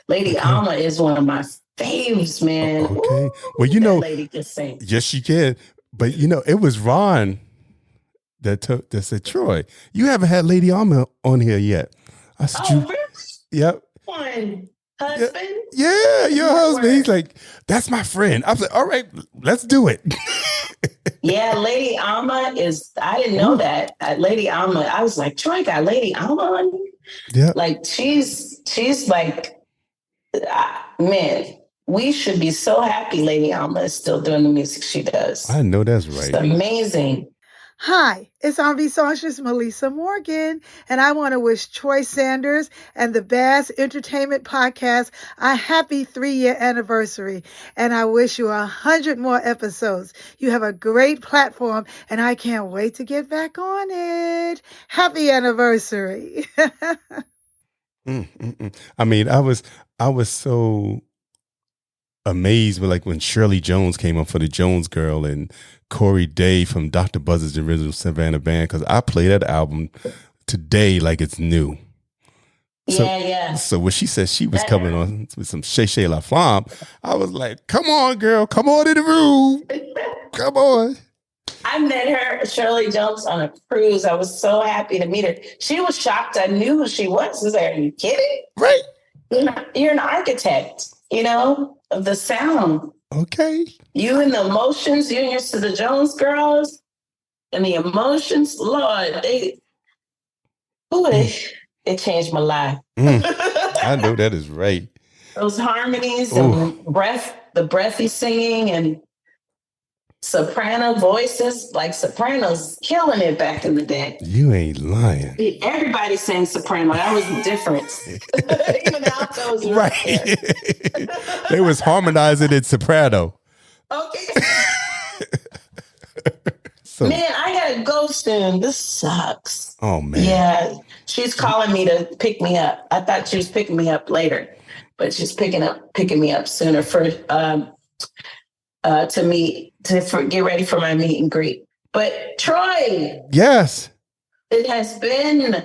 Lady Alma is one of my faves, man. Okay. Ooh, Well, that lady can sing. yes, she can. But it was Ron that said, Troy, you haven't had Lady Alma on here yet. I said, really? Yep. One husband? Yeah, your husband. He's like, that's my friend. I was like, all right, let's do it. Yeah, Lady Alma I didn't know that. Lady Alma, I was like, Troy got Lady Alma on here? Yeah. Like, she's like, man, we should be so happy Lady Alma is still doing the music she does. I know that's right. It's amazing. Hi, it's R&B songstress Melissa Morgan, and I want to wish Troy Saunders and the BAAS Entertainment Podcast a happy 3-year anniversary, and I wish you 100 more episodes. You have a great platform, and I can't wait to get back on it. Happy anniversary. I mean, I was so amazed with when Shirley Jones came up for the Jones Girl and Corey Day from Dr. Buzzard's original Savannah Band, because I play that album today like it's new. Yeah. So when she said she was coming on with some Shay Shay La Flamme, I was like, come on, girl, come on in the room. Come on. I met her, Shirley Jones, on a cruise. I was so happy to meet her. She was shocked I knew who she was. I was like, are you kidding? Right. You're an architect, of the sound. Okay. You and the emotions, you and the Jones Girls, and the emotions, Lord, it changed my life. I know that is right. Those harmonies and the breathy singing and soprano voices, like sopranos killing it back in the day. You ain't lying. Everybody sang soprano. That was the difference. Even altos. Right. They was harmonizing in soprano. Okay. Man, I gotta go soon. This sucks. Oh man. Yeah. She's calling me to pick me up. I thought she was picking me up later, but she's picking me up sooner for get ready for my meet and greet. But Troy. Yes. It has been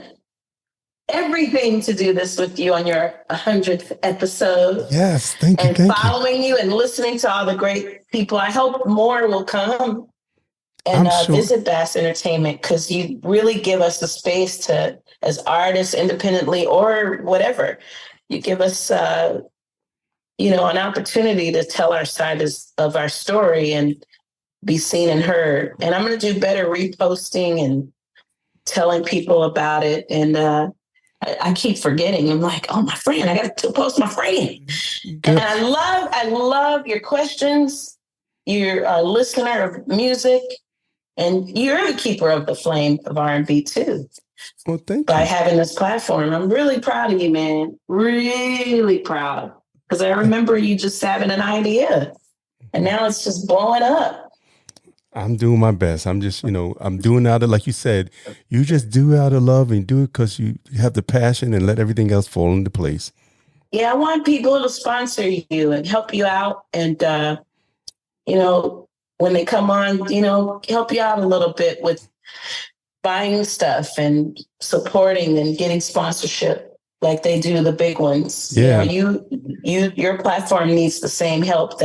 everything to do this with you on your 100th episode. Yes, thank you. And following you and listening to all the great people. I hope more will come and visit BAAS Entertainment, because you really give us the space to, as artists, independently or whatever, you give us, an opportunity to tell our side of our story and be seen and heard. And I'm going to do better reposting and telling people about it. And I keep forgetting. I'm like, oh, my friend, I got to post my friend. And I love your questions. You're a listener of music, and you're the keeper of the flame of R&B too. Well, thank you. By having this platform. I'm really proud of you, man. Really proud. Because I remember you just having an idea, and now it's just blowing up. I'm doing my best. I'm just, I'm doing out of, like you said, you just do out of love and do it because you have the passion, and let everything else fall into place. Yeah, I want people to sponsor you and help you out. And, when they come on, help you out a little bit with buying stuff and supporting and getting sponsorship like they do the big ones. Yeah. Your platform needs the same help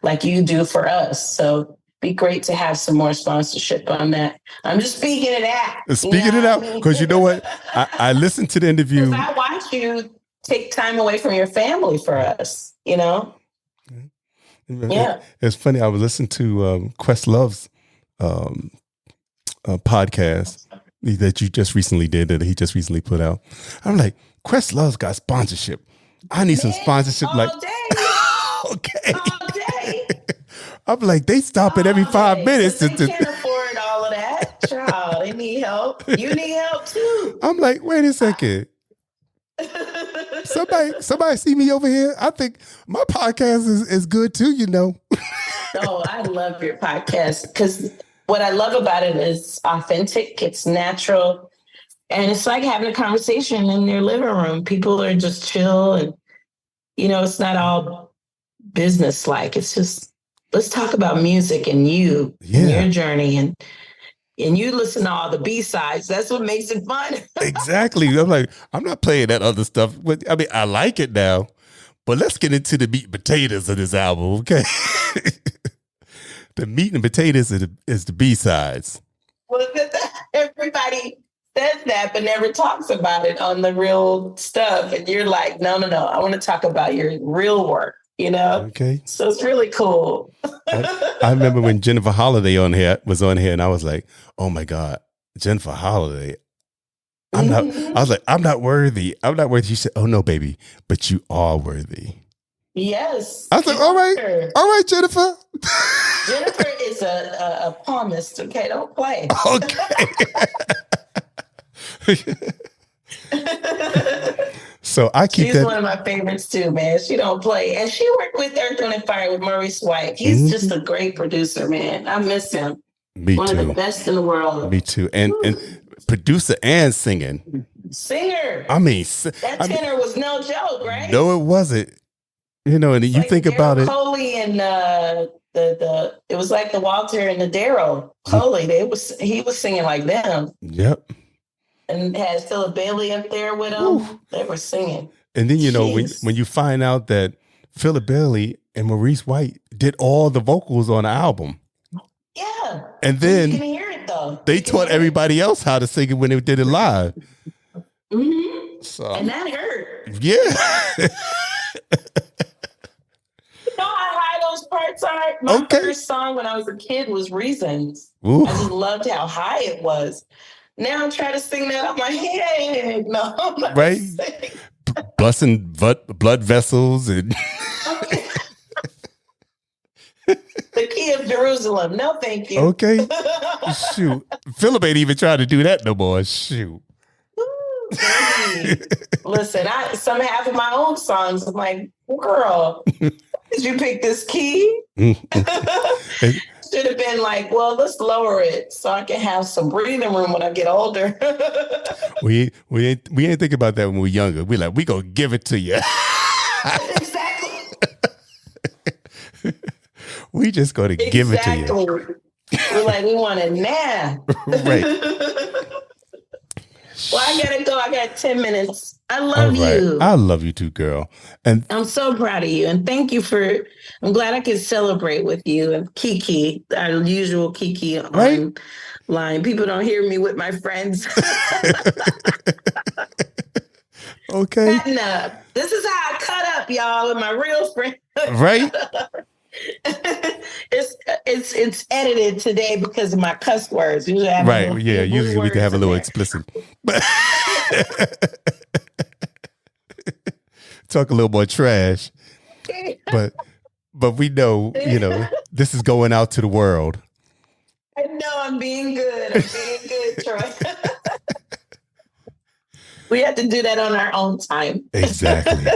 like you do for us. So be great to have some more sponsorship on that. I'm just speaking it out. Speaking it out, because you know what? I listened to the interview. I watch you take time away from your family for us, Yeah. It's funny. I was listening to Questlove's podcast that you just recently did, that he just recently put out. I'm like, Questlove's got sponsorship. I need some sponsorship. All day. Okay. All day. I'm like, they stop it every 5 minutes. They can't afford all of that. Child, they need help. You need help too. I'm like, wait a second. Somebody see me over here. I think my podcast is good too, Oh, I love your podcast, because what I love about it is authentic. It's natural. And it's like having a conversation in their living room. People are just chill, and, it's not all business-like. It's just, let's talk about music and you and your journey, and you listen to all the B-sides. That's what makes it fun. Exactly. I'm like, I'm not playing that other stuff. I mean, I like it now, But let's get into the meat and potatoes of this album, okay? The meat and potatoes is the B-sides. Well, everybody says that, but never talks about it on the real stuff. And you're like, no. I want to talk about your real work, you know? Okay. So it's really cool. I remember when Jennifer Holliday was on here, and I was like, oh my God, Jennifer Holliday. I was like, I'm not worthy. I'm not worthy. She said, oh no, baby, but you are worthy. Yes. I was like, all right, Jennifer. Jennifer is a palmist. Okay, don't play. Okay. So I keep She's one of my favorites too, man. She don't play. And she worked with Earth, Wind & Fire with Maurice White. He's just a great producer, man. I miss him. Me one too. of the best in the world. Me too. And producer and singing. Singer. I mean, that tenor was no joke, right? No, it wasn't. You know, and you think about it. Coley and it was like the Walter and the Darryl Coley. He was singing like them. Yep. And had Philip Bailey up there with him. Ooh. They were singing. And then, you know, when you find out that Philip Bailey and Maurice White did all the vocals on the album. Yeah. And then you can hear it, though. They taught everybody else how to sing it when they did it live. Mm-hmm. So, and that hurt. Yeah. You know how high those parts are? My first song when I was a kid was Reasons. Ooh. I just loved how high it was. Now I'm trying to sing that on my head. No, I'm not right? Busting blood vessels and the key of Jerusalem. No, thank you. Okay. Shoot. Philip ain't even trying to do that no more. Shoot. Listen, some half of my own songs, I'm like, girl, did you pick this key? Should have been like, well, let's lower it so I can have some breathing room when I get older. we ain't think about that when we were younger. We like, we gonna give it to you. Exactly. We just gonna give it to you. We're like, we want it now. Right. Well, I gotta go. I got 10 minutes. I love you. I love you too, girl. And I'm so proud of you. And thank you I'm glad I could celebrate with you and Kiki, our usual Kiki online. People don't hear me with my friends. Okay. Cutting up. This is how I cut up, y'all, with my real friends. Right. It's edited today because of my cuss words. Usually usually we can have a little explicit. Talk a little more trash. But we know, this is going out to the world. I know I'm being good. I'm being good, Troy. We have to do that on our own time. Exactly.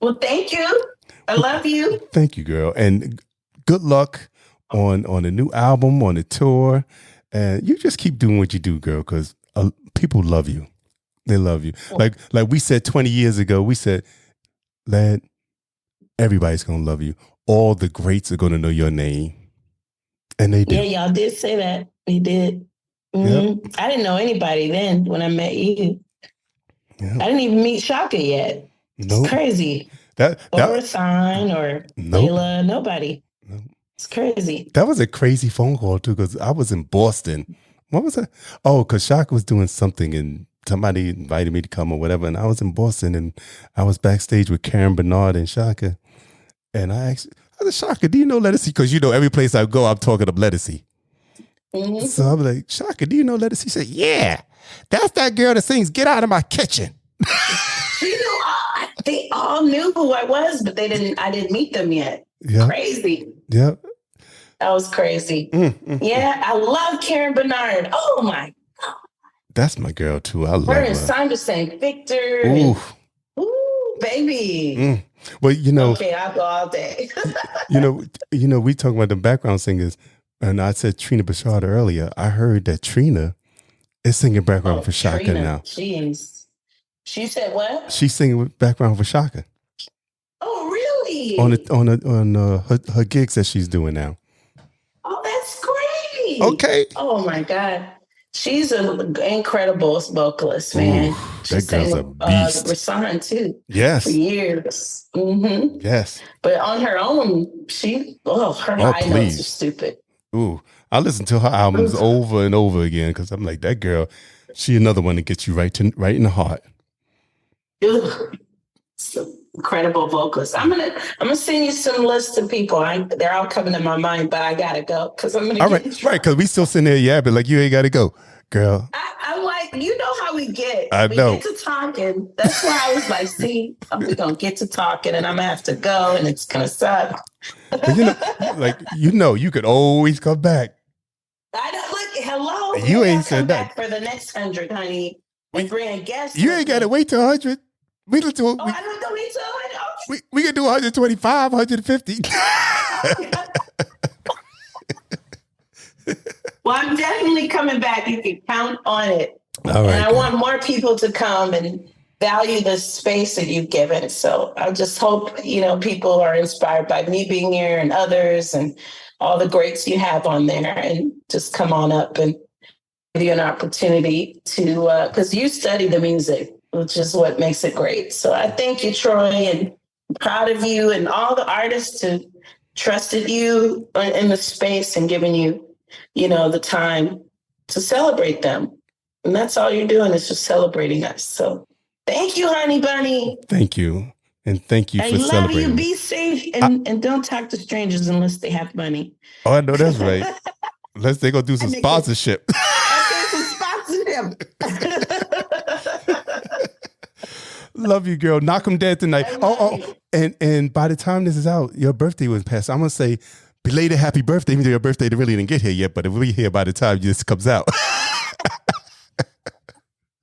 Well, thank you. I love you. Thank you, girl. And good luck on the new album, on the tour. And you just keep doing what you do, girl, because people love you. They love you. Like we said 20 years ago, we said, lad, everybody's going to love you. All the greats are going to know your name. And they did. Yeah, y'all did say that. We did. Mm-hmm. Yep. I didn't know anybody then when I met you. Yep. I didn't even meet Shaka yet. Nope. It's crazy. Or Sign or Layla, nobody. Nope. It's crazy. That was a crazy phone call too, because I was in Boston. What was it? Oh, because Shaka was doing something and somebody invited me to come or whatever, and I was in Boston and I was backstage with Karen Bernard and Shaka, and I said, Shaka, do you know Ledisi? Because every place I go, I'm talking of Ledisi. Mm-hmm. So I'm like, Shaka, do you know Ledisi? She said, yeah, that's that girl that sings "Get Out of My Kitchen." They all knew who I was, but I didn't meet them yet. Yep. Crazy. Yep. That was crazy. Yeah, I love Karen Bernard. Oh my God. That's my girl too. I love her. Her and Sandra St. Victor. Ooh, baby. Well, okay, I'll go all day. We talk about the background singers, and I said Trina Bashard earlier. I heard that Trina is singing background for Shaka Trina, now. She said what? She's singing with background for Shaka. Oh, really? On her gigs that she's doing now. Oh, that's great. Okay. Oh my God. She's an incredible vocalist, man. That girl's a beast. Rasan too. Yes. For years. Mm-hmm. Yes. But on her own, her high notes are stupid. Ooh, I listen to her albums over and over again because I'm like, that girl, she another one that gets you right in the heart. Incredible vocalist. I'm gonna send you some lists of people. They're all coming to my mind, but I gotta go because I'm gonna. All right, because we still sitting there yapping like you ain't gotta go, girl. I'm like, you know how we get. I know. We get to talking. That's why I was like, see, we're gonna get to talking, and I'm gonna have to go, and it's gonna suck. But you could always come back. I don't look. Hello. You ain't said that for the next 100, honey. And bring a guest. You ain't gotta wait till 100. We can do. I don't wait till 100. We can do 125, 150. Well, I'm definitely coming back. You can count on it. All right. And I want more people to come and value the space that you've given. So I just hope, people are inspired by me being here and others and all the greats you have on there, and just come on up and give you an opportunity to, because you study the music, which is what makes it great. So I thank you, Troy, and I'm proud of you and all the artists who trusted you in the space and giving you, the time to celebrate them. And that's all you're doing is just celebrating us. So thank you, honey bunny. Thank you. And thank you for celebrating. I love you. Be safe and don't talk to strangers unless they have money. Oh, I know that's right. Unless they go do some sponsorship. Okay, some sponsorship. Love you, girl. Knock 'em dead tonight. And by the time this is out, your birthday was passed. I'm gonna say belated happy birthday, even though your birthday really didn't get here yet. But if we're here by the time this comes out.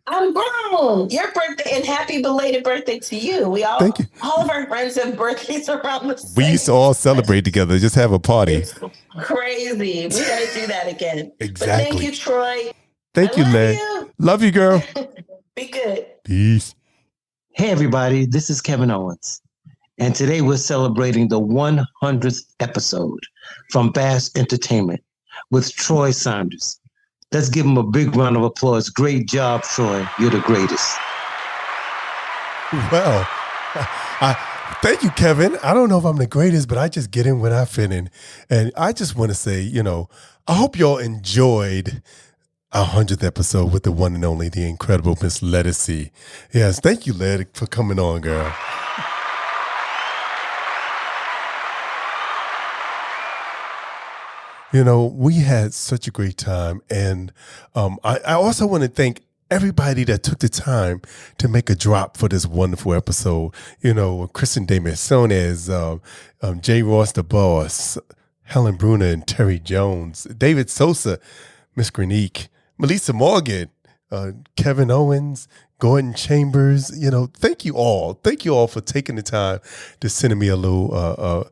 I'm grown. Your birthday, and happy belated birthday to you. Thank you. All of our friends have birthdays around the same. We used to all celebrate together, just have a party. It's crazy. We gotta do that again. Exactly. But thank you, Troy. Thank you, Lay. Love you, girl. Be good. Peace. Hey, everybody. This is Kevin Owens. And today we're celebrating the 100th episode from BAAS Entertainment with Troy Saunders. Let's give him a big round of applause. Great job, Troy. You're the greatest. Well, thank you, Kevin. I don't know if I'm the greatest, but I just get in when I fit in. And I just want to say, I hope y'all enjoyed our 100th episode with the one and only, the incredible Miss Ledisi. Yes, thank you, Led, for coming on, girl. We had such a great time. And I also want to thank everybody that took the time to make a drop for this wonderful episode. Kristen De Masones, J. Ross the Boss, Helen Bruner and Terry Jones, David Sosa, Miss Granique, Melissa Morgan, Kevin Owens, Gordon Chambers. Thank you all. Thank you all for taking the time to send me a little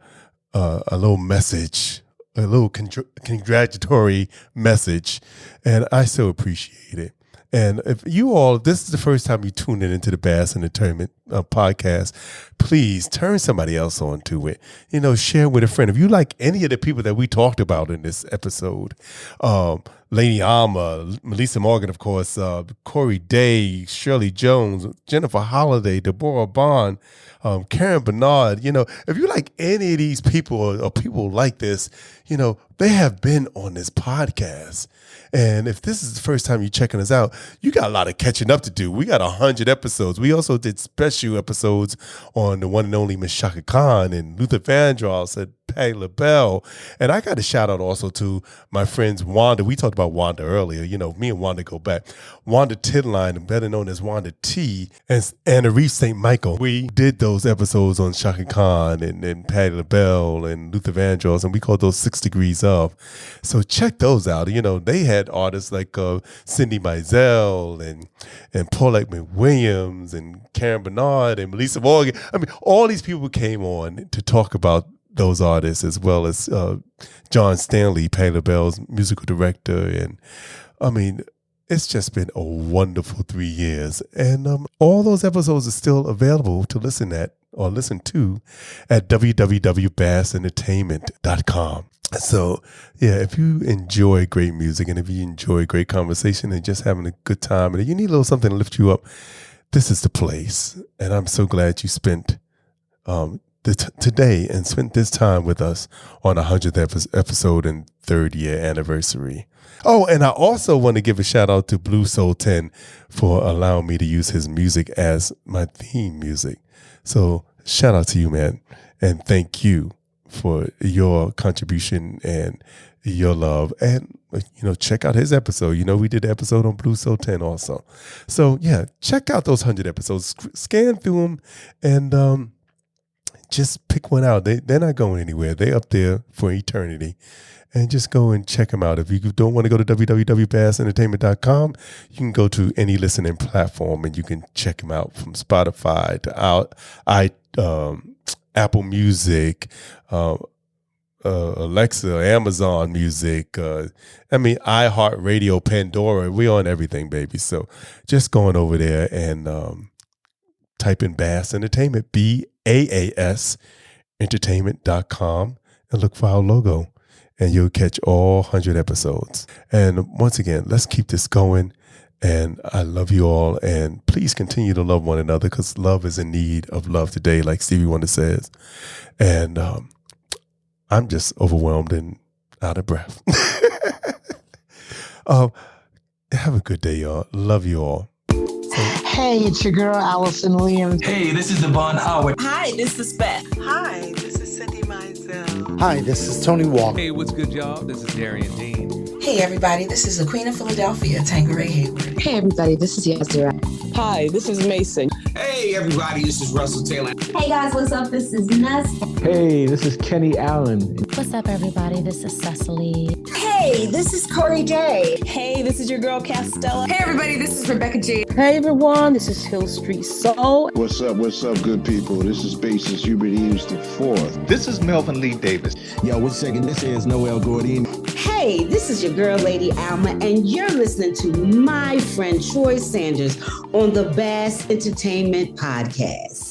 message. A little congratulatory message, and I so appreciate it. And if this is the first time you tune into the BAAS Entertainment podcast, please turn somebody else on to it. Share with a friend. If you like any of the people that we talked about in this episode, Lady Alma, Melissa Morgan, of course, Corey Day, Shirley Jones, Jennifer Holliday, Deborah Bond, Karen Bernard, if you like any of these people or people like this, they have been on this podcast. And if this is the first time you're checking us out, you got a lot of catching up to do. We got 100 episodes. We also did special episodes on the one and only Miss Shaka Khan and Luther Vandross and Patti LaBelle. And I got a shout out also to my friends Wanda. We talked about Wanda earlier. Me and Wanda go back. Wanda Tidline, better known as Wanda T, and Arif St. Michael. We did those episodes on Shaka Khan and Patti LaBelle and Luther Vandross, and we called those 6 Degrees Of. So check those out. They had artists like Cindy Mizell and Paulette McWilliams and Karen Bernard and Melissa Morgan. I mean, all these people came on to talk about those artists, as well as John Stanley, Patti LaBelle's musical director. And I mean, it's just been a wonderful 3 years. And all those episodes are still available to listen to at www.baasentertainment.com. So, yeah, if you enjoy great music and if you enjoy great conversation and just having a good time and if you need a little something to lift you up, this is the place. And I'm so glad you spent today and spent this time with us on 100th episode and 3rd year anniversary. Oh, and I also want to give a shout out to Blue Soul 10 for allowing me to use his music as my theme music. So shout out to you, man. And thank you for your contribution and your love. And, check out his episode. We did the episode on Blue Soul 10 also. So, yeah, check out those 100 episodes. Scan through them and just pick one out. They're not going anywhere. They're up there for eternity. And just go and check them out. If you don't want to go to www.baasentertainment.com, you can go to any listening platform and you can check them out from Spotify to Apple Music, Alexa, Amazon Music, iHeartRadio, Pandora. We're on everything, baby. So just going over there and type in BAAS Entertainment, BAAS Entertainment.com, and look for our logo. And you'll catch all 100 episodes. And once again, let's keep this going. And I love you all. And please continue to love one another because love is in need of love today, like Stevie Wonder says. And I'm just overwhelmed and out of breath. Have a good day, y'all. Love you all. Hey, it's your girl, Allison Williams. Hey, this is Devon Howard. Hi, this is Beth. Hi, this is Cindy Mizell. Hi, this is Tony Walker. Hey, what's good, y'all? This is Darian Dean. Hey, everybody, this is the Queen of Philadelphia, Tangeray Hayward. Hey, everybody, this is Yazira. Hi, this is Mason. Hey, everybody, this is Russell Taylor. Hey guys, what's up? This is Ness. Hey, this is Kenny Allen. What's up, everybody? This is Cecily. Hey, this is Corey J. Hey, this is your girl, Castella. Hey, everybody, this is Rebecca J. Hey, everyone, this is Hill Street Soul. What's up, good people? This is bassist Hubert Eves the Fourth. This is Melvin Lee Davis. Yo, what's second? This is Noel Gordine. Hey, this is your girl, Lady Alma, and you're listening to my friend Troy Saunders on the BAAS Entertainment Podcast.